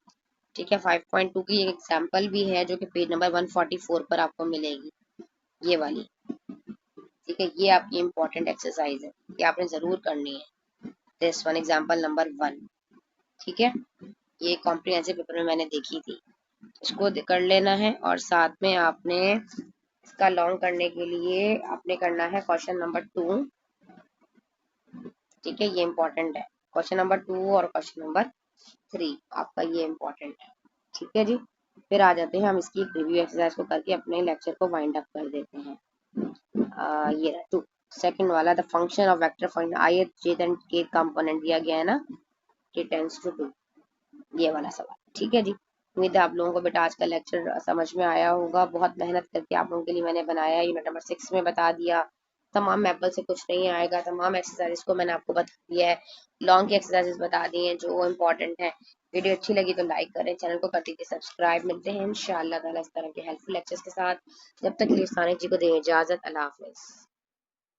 ठीक है, 5.2 की एक एग्जाम्पल भी है जो कि पेज नंबर 144 पर आपको मिलेगी, ये वाली। ठीक है, ये आपकी इम्पोर्टेंट एक्सरसाइज है, ये आपने जरूर करनी है, दिस वन एग्जाम्पल नंबर 1। ठीक है, ये कॉम्प्रिहेंसिव पेपर में मैंने देखी थी, इसको कर लेना है। और साथ में आपने इसका लॉन्ग करने के लिए आपने करना है क्वेश्चन नंबर 2। ठीक है, ये इम्पोर्टेंट है, क्वेश्चन नंबर 2 और क्वेश्चन नंबर 3 आपका ये इम्पोर्टेंट है। ठीक है जी, फिर आ जाते हैं हम इसकी रिव्यू एक्सरसाइज को करके अपने लेक्चर को वाइंड अप कर देते हैं। ये रहा 2 सेकंड वाला, the function of vector function I J K component दिया गया है ना, के टेंस टू 2, ये वाला सवाल। ठीक है जी, उम्मीद है आप लोगों को बेटा आज का लेक्चर समझ में आया होगा। बहुत मेहनत करके आप लोगों के लिए मैंने बनाया, यूनिट नंबर 6 में बता दिया, तमाम मैपल से कुछ नहीं आएगा, तमाम एक्सरसाइज को मैंने आपको बता दिया है, लॉन्ग की एक्सरसाइजेस बता दी हैं जो इम्पोर्टेंट है। वीडियो अच्छी लगी तो लाइक करें, चैनल को कर दीजिए सब्सक्राइब। मिलते हैं इंशाअल्लाह ताला इस तरह के हेल्पफुल लेक्चर्स के साथ, जब तक के लिए सानिया जी को दें इजाजत, अल्लाह हाफिज़।